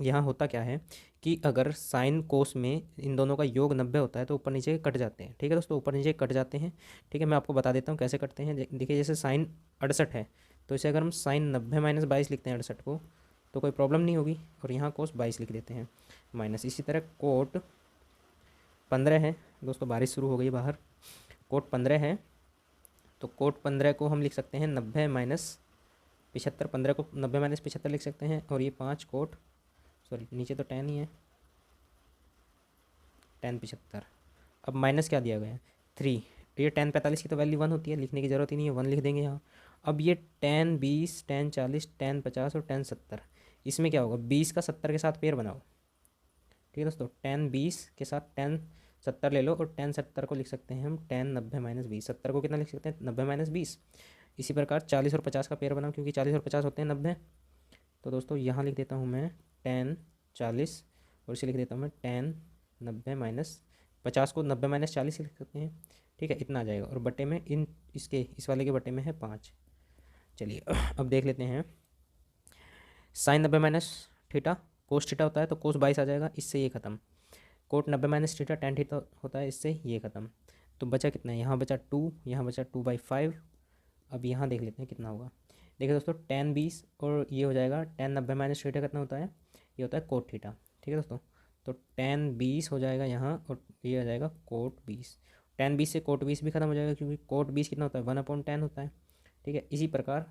यहाँ होता क्या है कि अगर साइन कोस में इन दोनों का योग 90 होता है तो ऊपर नीचे कट जाते हैं। ठीक है दोस्तों, ऊपर नीचे कट जाते हैं। ठीक है, मैं आपको बता देता हूँ कैसे कटते हैं। देखिए जैसे साइन 68 है, तो इसे अगर हम साइन 90 - 22 लिखते हैं 68 को, तो कोई प्रॉब्लम नहीं होगी, और यहाँ कोस 22 लिख देते हैं माइनस। इसी तरह कोट 15 है, दोस्तों बारिश शुरू हो गई बाहर, कोट 15 है, तो कोट 15 को हम लिख सकते हैं 90 - 75, 15 को 90 - 75 लिख सकते हैं, और ये 5 कोट, सॉरी नीचे तो 10 ही है, tan 75। अब माइनस क्या दिया गया है 3, ये tan 45 की तो वैल्यू 1 होती है, लिखने की ज़रूरत ही नहीं है, 1 लिख देंगे यहाँ। अब ये tan 20, tan 40, tan 50 और tan 70, इसमें क्या होगा, 20 का 70 के साथ पेयर बनाओ। ठीक है दोस्तों, tan 20 के साथ tan 70 ले लो, और tan 70 को लिख सकते हैं हम tan 90 - 20। 70 को कितना लिख सकते हैं 90 - 20। इसी प्रकार 40 और 50 का पेयर बनाओ, क्योंकि 40 और 50 होते हैं 90। तो दोस्तों यहाँ लिख देता हूँ मैं tan 40, और इसे लिख देता हूँ मैं tan 90 - 50 को 90 - 40 लिख सकते हैं। ठीक है, इतना आ जाएगा, और बटे में इस वाले के बटे में है 5। चलिए अब देख लेते हैं, साइन 90 - थीटा कोस थीटा होता है, तो कोस 22 आ जाएगा, इससे ये खत्म। कोट 90 - थीटा tan थीटा होता है, इससे ये खत्म। तो बचा कितना है, यहाँ बचा 2, यहाँ बचा 2/5। अब यहाँ देख लेते हैं कितना होगा। देखिए दोस्तों tan 20 और ये हो जाएगा tan 90 - थीटा कितना होता है, ये होता है कोट थीटा। ठीक है दोस्तों, तो tan 20 हो जाएगा यहाँ, और ये आ जाएगा कोट 20। tan 20 से कोट 20 भी खत्म हो जाएगा, क्योंकि कोट 20 कितना होता है 1/10 होता है। ठीक है, इसी प्रकार,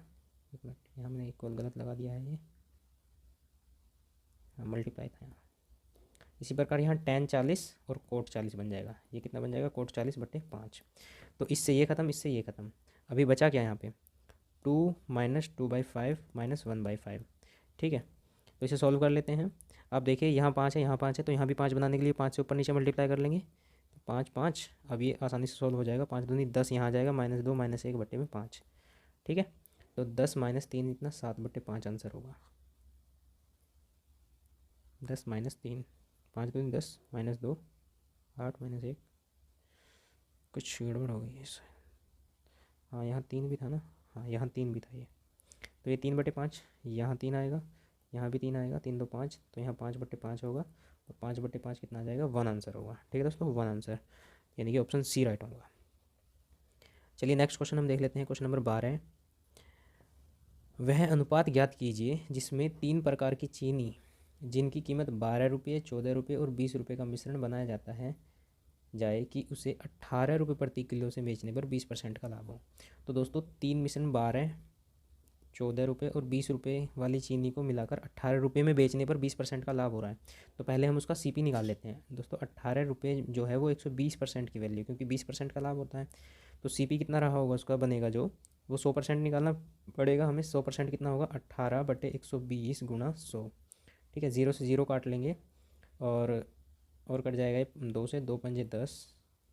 एक मिनट यहाँ मैंने इक्वल गलत लगा दिया है, ये मल्टीप्लाई था यहाँ। इसी प्रकार यहाँ tan 40 और कोट 40 बन जाएगा, ये कितना बन जाएगा कोट 40/5। तो इससे ये ख़त्म, इससे ये ख़त्म। अभी बचा क्या यहाँ पे 2 - 2/5 - 1/5। ठीक है, तो इसे सॉल्व कर लेते हैं। अब देखिए यहाँ 5 है, यहाँ 5 है, तो यहाँ भी 5 बनाने के लिए 5 से ऊपर नीचे मल्टीप्लाई कर लेंगे, तो 5 5। अब ये आसानी से सॉल्व हो जाएगा, 5 दूनी 10 यहाँ आ जाएगा, -2 -1/5। ठीक है, तो 10 - 3 इतना 7/5 आंसर होगा। 10 - 3, 5 दूनी 10 -2 8 -1, कुछ गड़बड़ हो गई है इससे। हाँ यहाँ 3 भी था ना, हाँ यहाँ 3 भी था ये, तो ये 3/5, यहाँ 3 आएगा, यहाँ भी 3 आएगा, 3 2 5, तो यहाँ 5/5 होगा, तो 5/5 कितना आ जाएगा, 1 आंसर होगा। ठीक है दोस्तों, 1 आंसर, यानी कि ऑप्शन सी राइट होगा। चलिए नेक्स्ट क्वेश्चन हम देख लेते हैं। क्वेश्चन नंबर 12 है, वह अनुपात ज्ञात कीजिए जिसमें 3 प्रकार की चीनी जिनकी कीमत 12 रुपये, 14 रुपये और 20 रुपये का मिश्रण बनाया जाता है जाए कि उसे 18 रुपये प्रति किलो से बेचने पर 20% का लाभ हो। तो दोस्तों 3 मिश्रण 12, 14 रुपये और 20 रुपये वाली चीनी को मिलाकर 18 रुपये में बेचने पर 20% का लाभ हो रहा है। तो पहले हम उसका सीपी निकाल लेते हैं दोस्तों। 18 रुपये जो है वो 120% की वैल्यू, क्योंकि 20% का लाभ होता है। तो सीपी कितना रहा होगा उसका बनेगा जो, वो 100% निकालना पड़ेगा हमें। 100% कितना होगा, 18/120 गुणा 100। ठीक है, 0 से 0 काट लेंगे और कट जाएगा ये 2 से, 2 पंजे 10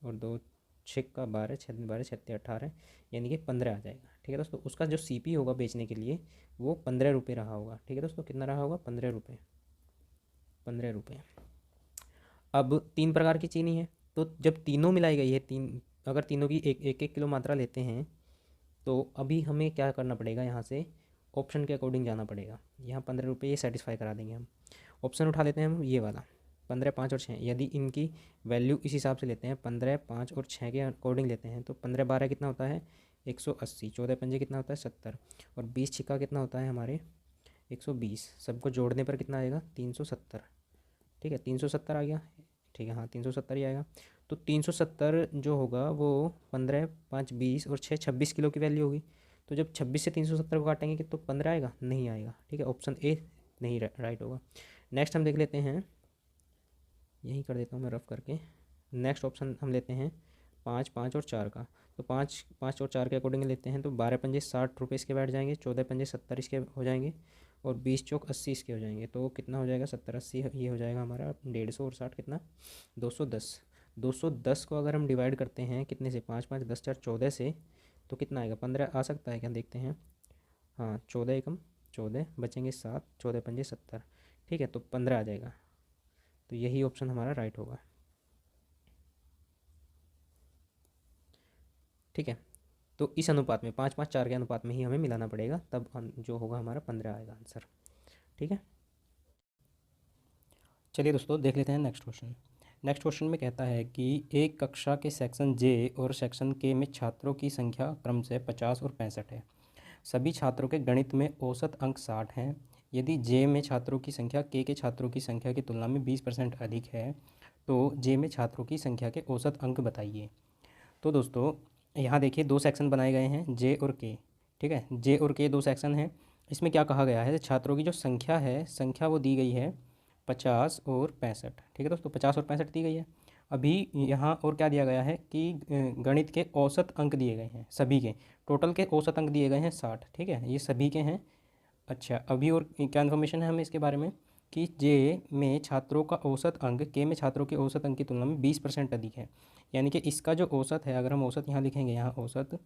और 2 6 12, 6 12 6 18, यानी कि 15 आ जाएगा। ठीक है दोस्तों, उसका जो सीपी होगा बेचने के लिए वो 15 रुपये रहा होगा। ठीक है दोस्तों, कितना रहा होगा, 15 रुपये, 15 रुपये। अब 3 प्रकार की चीनी है, तो जब तीनों मिलाई गई है, अगर तीनों की एक एक किलो मात्रा लेते हैं तो अभी हमें क्या करना पड़ेगा, यहाँ से ऑप्शन के अकॉर्डिंग जाना पड़ेगा। यहाँ 15 रुपये ये सेटिस्फाई करा देंगे हम। ऑप्शन उठा लेते हैं हम, ये वाला 15, 5 और 6। यदि इनकी वैल्यू इस हिसाब से लेते हैं, 15, 5 और 6 के अकॉर्डिंग लेते हैं, तो 15 12 कितना होता है, 180। 14 पंजे कितना होता है, 70। और 20 छिक्का कितना होता है हमारे, 120। सबको जोड़ने पर कितना आएगा, 370। ठीक है, 370 आ गया। ठीक है, हाँ 370 ही आएगा। तो 370 जो होगा वो 15, 5, 20 और 6 26 किलो की वैल्यू होगी। तो जब 26 से 370 को काटेंगे कि तो 15 आएगा, नहीं आएगा। ठीक है, ऑप्शन ए नहीं राइट होगा। नेक्स्ट हम देख लेते हैं, यही कर देता हूँ मैं रफ करके। नेक्स्ट ऑप्शन हम लेते हैं 5, 5 और 4 का। तो 5, 5 और 4 के अकॉर्डिंग लेते हैं, तो 12 पंजे 60 रुपये इसके बैठ जाएंगे, 14 पंजे 70 इसके हो जाएंगे और 20 चौक 80 इसके हो जाएंगे। तो कितना हो जाएगा, 70 80 ये हो जाएगा हमारा 150 और 60 कितना, 210। 210 को अगर हम डिवाइड करते हैं कितने से, 5 5 10 4 14 से, तो कितना आएगा, 15 आ सकता है क्या, देखते हैं। हाँ 14 एकम 14, बचेंगे 7, 14 पंजे 70। ठीक है, तो 15 आ जाएगा। तो यही ऑप्शन हमारा राइट होगा। ठीक है, तो इस अनुपात में 5 5 4 के अनुपात में ही हमें मिलाना पड़ेगा, तब जो होगा हमारा 15 आएगा आंसर। ठीक है, चलिए दोस्तों देख लेते हैं नेक्स्ट क्वेश्चन। नेक्स्ट क्वेश्चन में कहता है कि एक कक्षा के सेक्शन जे और सेक्शन के में छात्रों की संख्या क्रमशः 50 और 65 है। सभी छात्रों के गणित में औसत अंक 60 हैं। यदि जे में छात्रों की संख्या के छात्रों की संख्या की तुलना में 20% अधिक है तो जे में छात्रों की संख्या के औसत अंक बताइए। तो दोस्तों यहाँ देखिए 2 सेक्शन बनाए गए हैं, जे और के। ठीक है, जे और के 2 सेक्शन हैं। इसमें क्या कहा गया है, छात्रों की जो संख्या है, संख्या वो दी गई है 50 और 65। ठीक है दोस्तों, 50 और 65 दी गई है। अभी यहाँ और क्या दिया गया है कि गणित के औसत अंक दिए गए हैं, सभी के टोटल के औसत अंक दिए गए हैं 60। ठीक है, ये सभी के हैं। अच्छा, अभी और क्या इन्फॉर्मेशन है हमें इसके बारे में कि जे में छात्रों का औसत अंक के में छात्रों के औसत अंक की तुलना में 20% अधिक है। यानी कि इसका जो औसत है, अगर हम औसत यहाँ लिखेंगे, यहाँ औसत,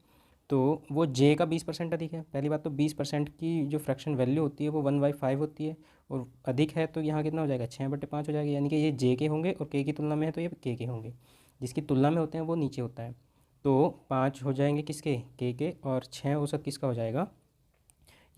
तो वो जे का 20% अधिक है। पहली बात तो 20% की जो फ्रैक्शन वैल्यू होती है वो 1/5 होती है, और अधिक है तो यहाँ कितना हो जाएगा, 6/5 हो जाएगा। यानी कि ये जे के होंगे और के की तुलना में है तो ये के होंगे। जिसकी तुलना में होते हैं वो नीचे होता है। तो 5 हो जाएंगे किसके, के, और 6 औसत किसका हो जाएगा,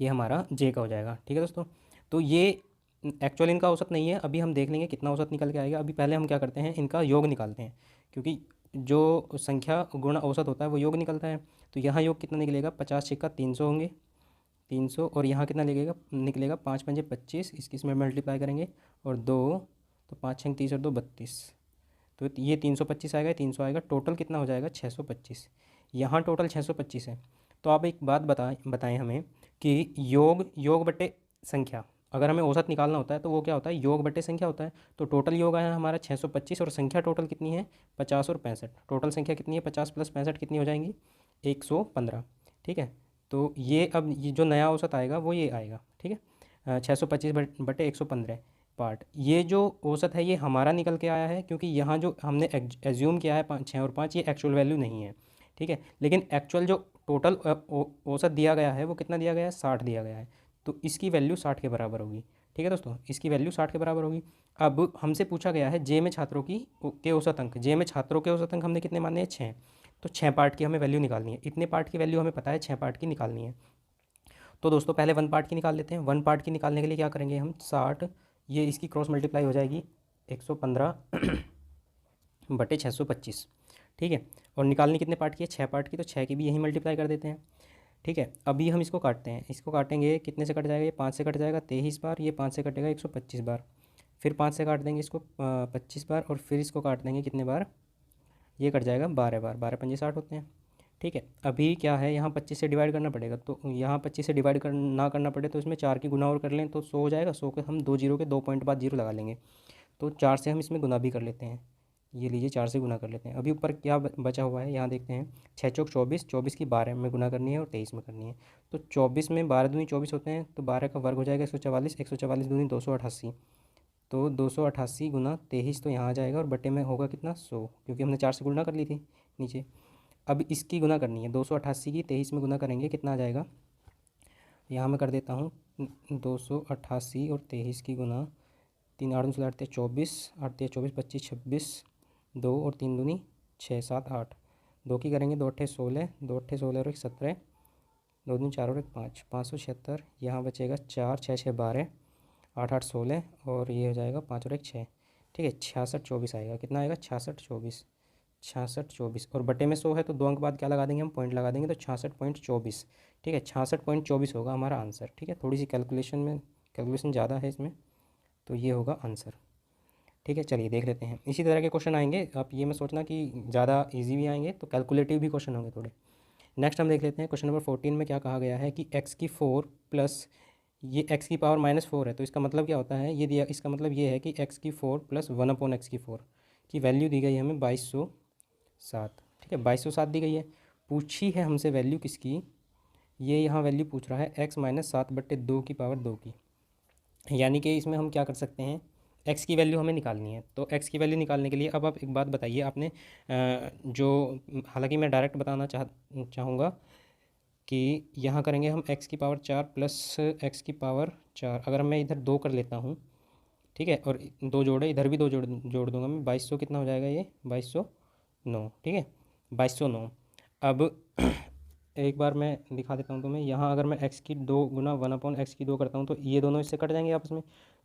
ये हमारा जे का हो जाएगा। ठीक है दोस्तों, तो ये एक्चुअल इनका औसत नहीं है, अभी हम देख लेंगे कितना औसत निकल के आएगा। अभी पहले हम क्या करते हैं, इनका योग निकालते हैं, क्योंकि जो संख्या गुणा औसत होता है वो योग निकलता है। तो यहाँ योग कितना निकलेगा, 50 छिक्का 300 होंगे, 300, और यहाँ कितना निकलेगा 5 पंजे 25, इसमें मल्टीप्लाई करेंगे और 2, तो 5 6 30 और 2 32। तो ये 325 आएगा, 300 आएगा, टोटल कितना हो जाएगा 625। यहाँ टोटल 625 है। तो आप एक बात बताएं हमें कि योग बटे संख्या, अगर हमें औसत निकालना होता है तो वो क्या होता है, योग बटे संख्या होता है। तो टोटल योग आया हमारा 625 और संख्या टोटल कितनी है, 50 और 65। टोटल संख्या कितनी है, 50 + 65 कितनी हो जाएंगी, 115। ठीक है, तो ये अब ये जो नया औसत आएगा वो ये आएगा। ठीक है, 625 बटे 115 पार्ट। ये जो औसत है ये हमारा निकल के आया है, क्योंकि यहाँ जो हमने एज्यूम किया है 6 और 5, ये एक्चुअल वैल्यू नहीं है। ठीक है, लेकिन एक्चुअल जो टोटल औसत दिया गया है वो कितना दिया गया है, 60 दिया गया है। तो इसकी वैल्यू 60 के बराबर होगी। ठीक है दोस्तों, इसकी वैल्यू 60 के बराबर होगी। अब हमसे पूछा गया है जे में छात्रों के औसत अंक। जे में छात्रों के औसत अंक हमने कितने माने हैं, 6। तो 6 पार्ट की हमें वैल्यू निकालनी है। इतने पार्ट की वैल्यू हमें पता है, 6 पार्ट की निकालनी है। तो दोस्तों पहले 1 पार्ट की निकाल लेते हैं। 1 पार्ट की निकालने के लिए क्या करेंगे हम, 60, ये इसकी क्रॉस मल्टीप्लाई हो जाएगी 115 बटे 625, ठीक है। और निकालनी कितने पार्ट की है, 6 पार्ट की, तो 6 की भी यही मल्टीप्लाई कर देते हैं, ठीक है। अभी हम इसको काटते हैं, इसको काटेंगे, कितने से कट जाएगा, ये 5 से कट जाएगा 23 बार, ये 5 से कटेगा 125 बार, फिर 5 से काट देंगे इसको 25 बार, और फिर इसको काट देंगे कितने बार, ये कट जाएगा 12 बार, 12 पंजे 60 होते हैं, ठीक है। अभी क्या है, यहाँ 25 से डिवाइड करना पड़ेगा, तो यहाँ 25 से डिवाइड ना करना पड़े तो इसमें 4 की गुना और कर लें तो 100 हो जाएगा। 100 के हम 2 जीरो के 2 पॉइंट बाद जीरो लगा लेंगे, तो 4 से हम इसमें गुना भी कर लेते हैं, ये लीजिए 4 से गुना कर लेते हैं। अभी ऊपर क्या बचा हुआ है, यहाँ देखते हैं, 6 चौक 24, 24 की 12 में गुना करनी है और 23 में करनी है, तो 24 में 12 दूनी 24 होते हैं, तो 12 का वर्ग हो जाएगा 144, 144 दूनी 288, तो 288 गुना 23 तो यहाँ आ जाएगा, और बटे में होगा कितना 100, क्योंकि हमने 4 से गुना कर ली थी नीचे। अब इसकी गुना करनी है, 288 की 23 में गुना करेंगे, कितना आ जाएगा, यहाँ मैं कर देता हूँ 288 और 23 की गुना, 3 8 दूनी 8 24, 8 24 25 26, 2 और 3 दूनी 6 7 8, 2 की करेंगे, 2 अट्ठे 16, 2 अट्ठे 16 और 1 17, 2 दूनी 4 और 1 5, 576, यहाँ बचेगा 4, 6 6 12, 8 8 16, और ये हो जाएगा 5 और 1 6, ठीक है। 66 24 आएगा, कितना आएगा 66 24, 66 24, और बटे में 100 है तो 2 अंक बाद क्या लगा देंगे हम, पॉइंट लगा देंगे, तो 66.24, ठीक है। 66.24 होगा हमारा आंसर, ठीक है। थोड़ी सी कैलकुलेशन ज़्यादा है इसमें, तो ये होगा आंसर, ठीक है। चलिए देख लेते हैं, इसी तरह के क्वेश्चन आएंगे, आप ये मत सोचना कि ज़्यादा इजी भी आएंगे, तो कैलकुलेटिव भी क्वेश्चन होंगे थोड़े। नेक्स्ट हम देख लेते हैं, क्वेश्चन नंबर 14 में क्या कहा गया है कि x की 4 प्लस ये x की पावर -4 है, तो इसका मतलब क्या होता है, ये दिया, इसका मतलब ये है कि x की 4 प्लस 1/x की 4 की वैल्यू दी गई है हमें 2207, ठीक है। 2207 दी गई है, पूछी है हमसे वैल्यू किसकी, ये यहाँ वैल्यू पूछ रहा है x-7/2 की पावर 2 की, यानी कि इसमें हम क्या कर सकते हैं, x की वैल्यू हमें निकालनी है। तो x की वैल्यू निकालने के लिए अब आप एक बात बताइए, आपने जो, हालांकि मैं डायरेक्ट बताना चाहूँगा कि यहाँ करेंगे हम x की पावर 4 प्लस x की पावर 4, अगर मैं इधर 2 कर लेता हूँ, ठीक है, और 2 जोड़े, इधर भी 2 जोड़ दूंगा मैं, 2200 कितना हो जाएगा, ये 2209, ठीक है, 2209। अब एक बार मैं दिखा देता हूँ तुम्हें, यहाँ अगर मैं x की 2 गुना 1/x की 2 करता हूँ तो ये दोनों इससे कट जाएंगे आपस में,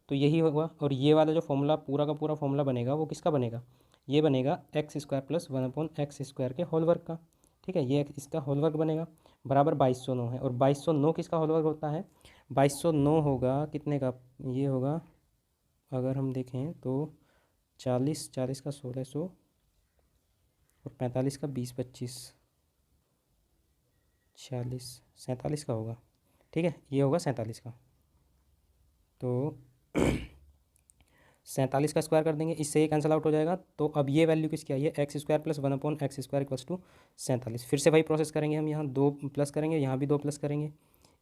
तो यही होगा। और ये वाला जो फॉर्मूला पूरा का पूरा फॉर्मूला बनेगा वो किसका बनेगा, ये बनेगा x² प्लस 1/x² के होल वर्ग का, ठीक है, ये इसका होल वर्ग बनेगा, बराबर 2209 है। और 2209 किसका होल वर्ग होता है, 2209 होगा कितने का, ये होगा, अगर हम देखें तो 40 40 का 1600 और 45 का 20 25, 46 47 का होगा, ठीक है, ये होगा 47 का, तो 47 का स्क्वायर कर देंगे, इससे ये कैंसिल आउट हो जाएगा। तो अब ये वैल्यू किसकी आई है, x² plus 1/x² equals to 47, फिर से वही प्रोसेस करेंगे हम, यहाँ 2 प्लस करेंगे, यहाँ भी 2 प्लस करेंगे,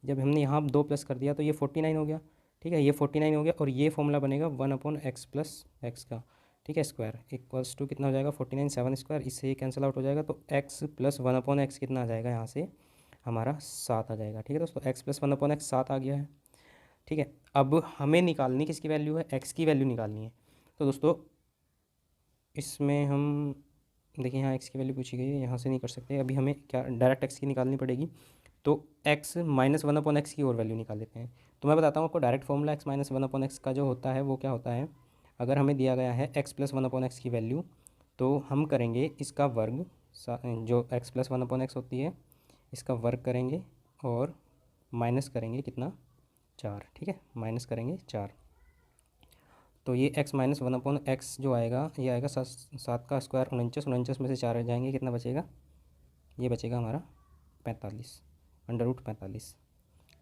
जब हमने यहाँ 2 प्लस कर दिया तो ये 49 हो गया, ठीक है, ये 49 हो गया, और ये फॉर्मूला बनेगा 1/x प्लस x का, ठीक है, स्क्वायर इक्वल्स टू कितना हो जाएगा 49 7 स्क्वायर, इससे ये कैंसिल आउट हो जाएगा, तो x प्लस 1/x कितना आ जाएगा, यहाँ से हमारा 7 आ जाएगा, ठीक है दोस्तों, x प्लस 1/x 7 आ गया है, ठीक है। अब हमें निकालनी किसकी वैल्यू है, x की वैल्यू निकालनी है। तो दोस्तों इसमें हम देखिए, यहाँ x की वैल्यू पूछी गई है, यहाँ से नहीं कर सकते, अभी हमें क्या डायरेक्ट x की निकालनी पड़ेगी, तो x माइनस 1/x की और वैल्यू निकाल लेते हैं। तो मैं बताता हूँ आपको, direct formula x minus 1/x का जो होता है वो क्या होता है, अगर हमें दिया गया है x प्लस 1/x की वैल्यू, तो हम करेंगे इसका वर्ग, जो x प्लस 1/x होती है इसका वर्ग करेंगे, और माइनस करेंगे कितना 4, ठीक है, माइनस करेंगे 4, तो ये x माइनस 1/x जो आएगा, ये आएगा 7 का स्क्वायर 49, 49 में से 4 रह जाएंगे, कितना बचेगा, ये बचेगा हमारा 45, √45,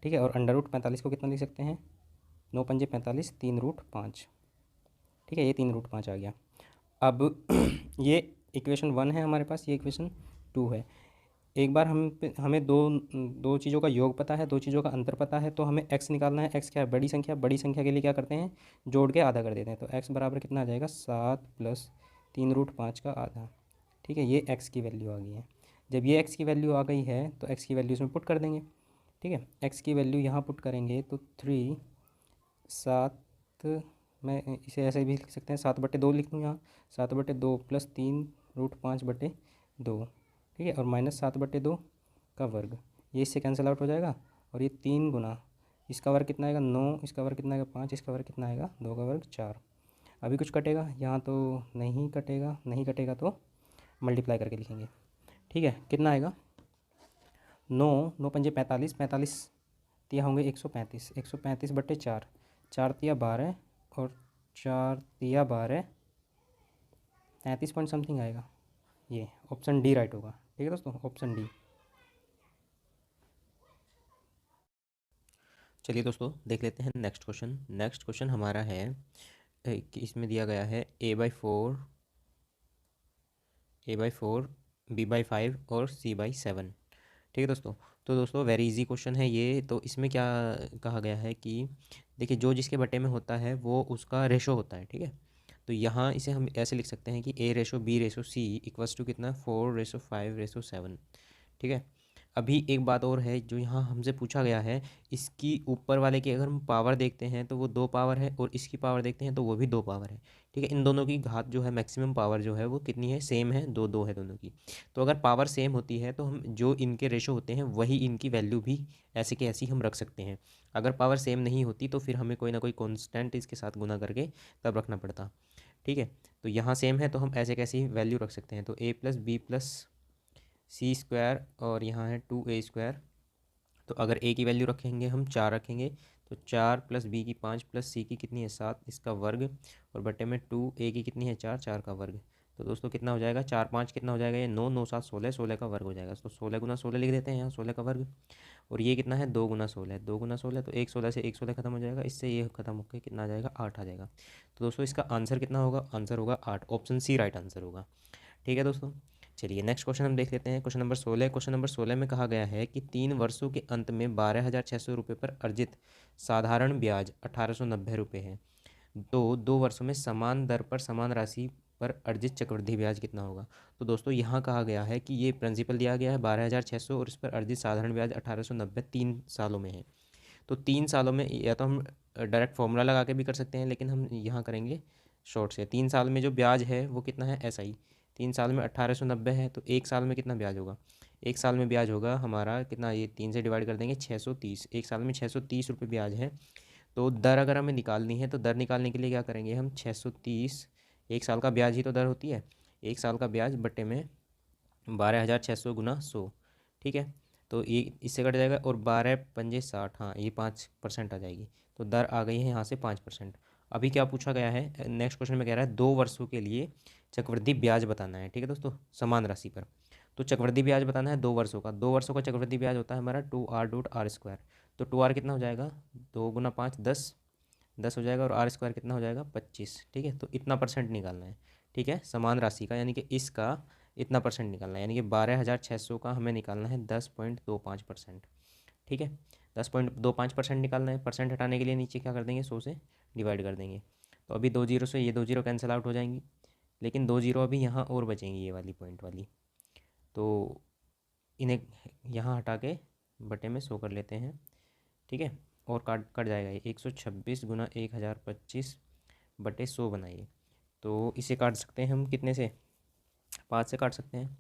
ठीक है। और √45 को कितना लिख सकते हैं, 9 पंजे 45, 3√5, ठीक है, ये 3√5 आ गया। अब ये इक्वेशन 1 है हमारे पास, ये इक्वेशन 2 है। एक बार हमें दो चीज़ों का योग पता है, दो चीज़ों का अंतर पता है, तो हमें x निकालना है। x क्या है, बड़ी संख्या, बड़ी संख्या के लिए क्या करते हैं, जोड़ के आधा कर देते हैं, तो x बराबर कितना आ जाएगा 7 प्लस 3√5 का आधा, ठीक है, ये x की वैल्यू आ गई है। जब ये x की वैल्यू आ गई है तो x की वैल्यू इसमें पुट कर देंगे, ठीक है, x की वैल्यू यहाँ पुट करेंगे तो 7, मैं इसे ऐसे भी लिख सकते हैं, 7/2 लिख दूँ यहाँ, 7/2 प्लस 3√5/2, ठीक है, और -7/2 का वर्ग, ये इससे कैंसिल आउट हो जाएगा, और ये 3 गुना इसका वर्ग कितना आएगा 9, इसका वर्ग कितना आएगा 5, इसका वर्ग कितना आएगा 2 का वर्ग 4। अभी कुछ कटेगा यहाँ तो नहीं कटेगा, नहीं कटेगा तो मल्टीप्लाई करके लिखेंगे। ठीक है, कितना आएगा 9, 9 पंजे 45, 45 तिया होंगे 135, 135 बटे 4, 4 तिया 12 और 4 तिया 12, 33 पॉइंट समथिंग आएगा। ये ऑप्शन डी राइट होगा। ठीक है दोस्तों, ऑप्शन डी। चलिए दोस्तों देख लेते हैं नेक्स्ट क्वेश्चन। नेक्स्ट क्वेश्चन हमारा है कि इसमें दिया गया है a/4, a/4, b/5 और c/7। ठीक है दोस्तों, तो दोस्तों वेरी इजी क्वेश्चन है ये। तो इसमें क्या कहा गया है कि देखिए जो जिसके बटे में होता है वो उसका रेशो होता है। ठीक है, तो यहाँ इसे हम ऐसे लिख सकते हैं कि a/b/c इक्वल्स टू कितना 4/5/7। ठीक है, अभी एक बात और है जो यहाँ हमसे पूछा गया है, इसकी ऊपर वाले की अगर हम पावर देखते हैं तो वो 2 पावर है और इसकी पावर देखते हैं तो वो भी 2 पावर है। ठीक है, इन दोनों की घात जो है मैक्सिमम पावर जो है वो कितनी है, सेम है, 2 2 है दोनों की। तो अगर पावर सेम होती है तो हम जो इनके रेशो होते हैं वही इनकी वैल्यू भी ऐसे के ऐसी हम रख सकते हैं। अगर पावर सेम नहीं होती तो फिर हमें कोई ना कोई कॉन्स्टेंट इसके साथ गुना करके तब रखना पड़ता। ठीक है, तो यहाँ सेम है तो हम ऐसे कैसी वैल्यू रख सकते हैं। तो a+b+c² और यहाँ है 2a²। तो अगर a की वैल्यू रखेंगे हम 4 रखेंगे तो 4 + b की 5 + c की कितनी है 7, इसका वर्ग और बटे में 2a की कितनी है 4, 4 का वर्ग। तो दोस्तों कितना हो जाएगा 4 5 कितना हो जाएगा, ये 9 9 7 16, 16 का वर्ग हो जाएगा। तो 16 × 16 लिख देते हैं यहाँ, 16 का वर्ग। और ये कितना है 2 × 16, 2 × 16 तो एक 16 से एक 16 खत्म हो जाएगा, इससे ये खत्म होकर कितना आ जाएगा 8 आ जाएगा। तो दोस्तों इसका आंसर कितना होगा, आंसर होगा 8, ऑप्शन सी राइट आंसर होगा। ठीक है दोस्तों, चलिए नेक्स्ट क्वेश्चन हम देख लेते हैं। Question number 16। क्वेश्चन नंबर 16 में कहा गया है कि 3 वर्षों के अंत में 12,600 रुपये पर अर्जित साधारण ब्याज 1890 रुपये है। तो 2 वर्षों में समान दर पर समान राशि पर अर्जित चक्रवृद्धि ब्याज कितना होगा। तो दोस्तों यहाँ कहा गया है कि ये प्रिंसिपल दिया गया है 12,600 और इस पर अर्जित साधारण ब्याज 1890 3 सालों में है। तो 3 सालों में या तो हम डायरेक्ट फॉर्मूला लगा के भी कर सकते हैं, लेकिन हम यहाँ करेंगे शॉर्ट से। 3 साल में जो ब्याज है वो कितना है, ऐसा ही 3 साल में 1890 है, तो 1 साल में कितना ब्याज होगा, 1 साल में ब्याज होगा हमारा कितना, ये 3 से डिवाइड कर देंगे 630, 1 साल में 630 रुपये ब्याज है। तो दर अगर हमें निकालनी है तो दर निकालने के लिए क्या करेंगे हम, 630, 1 साल का ब्याज ही तो दर होती है, 1 साल का ब्याज बटे में 12,600 × 100। ठीक है, तो ये इससे कट जाएगा और 12 पंजे 60, हाँ ये 5% आ जाएगी। तो दर आ गई है यहाँ से 5%। अभी क्या पूछा गया है नेक्स्ट क्वेश्चन में, कह रहा है 2 वर्षों के लिए चक्रवृद्धि ब्याज बताना है। ठीक है दोस्तों, समान राशि पर। तो चक्रवृद्धि ब्याज बताना है 2 वर्षों का। 2 वर्षों का चक्रवृद्धि ब्याज होता है हमारा 2r√r²। तो 2r कितना हो जाएगा, 2 × 5 10, 10 हो जाएगा और r² कितना हो जाएगा 25। ठीक है, तो इतना परसेंट निकालना है। ठीक है, समान राशि का यानी कि इसका इतना परसेंट निकालना है, यानी कि 12,600 का हमें निकालना है 10.25%। ठीक है, 10.25% निकालना है। परसेंट हटाने के लिए नीचे क्या कर देंगे, 100 से डिवाइड कर देंगे। तो अभी 2 जीरो से ये 2 जीरो कैंसिल आउट हो जाएंगी, लेकिन 2 जीरो अभी यहाँ और बचेंगी, ये वाली पॉइंट वाली। तो इन्हें यहाँ हटा के बटे में 100 कर लेते हैं। ठीक है, और काट कट जाएगा ये 126 × 1025 बटे 100 बनाइए। तो इसे काट सकते हैं हम कितने से, 5 से काट सकते हैं।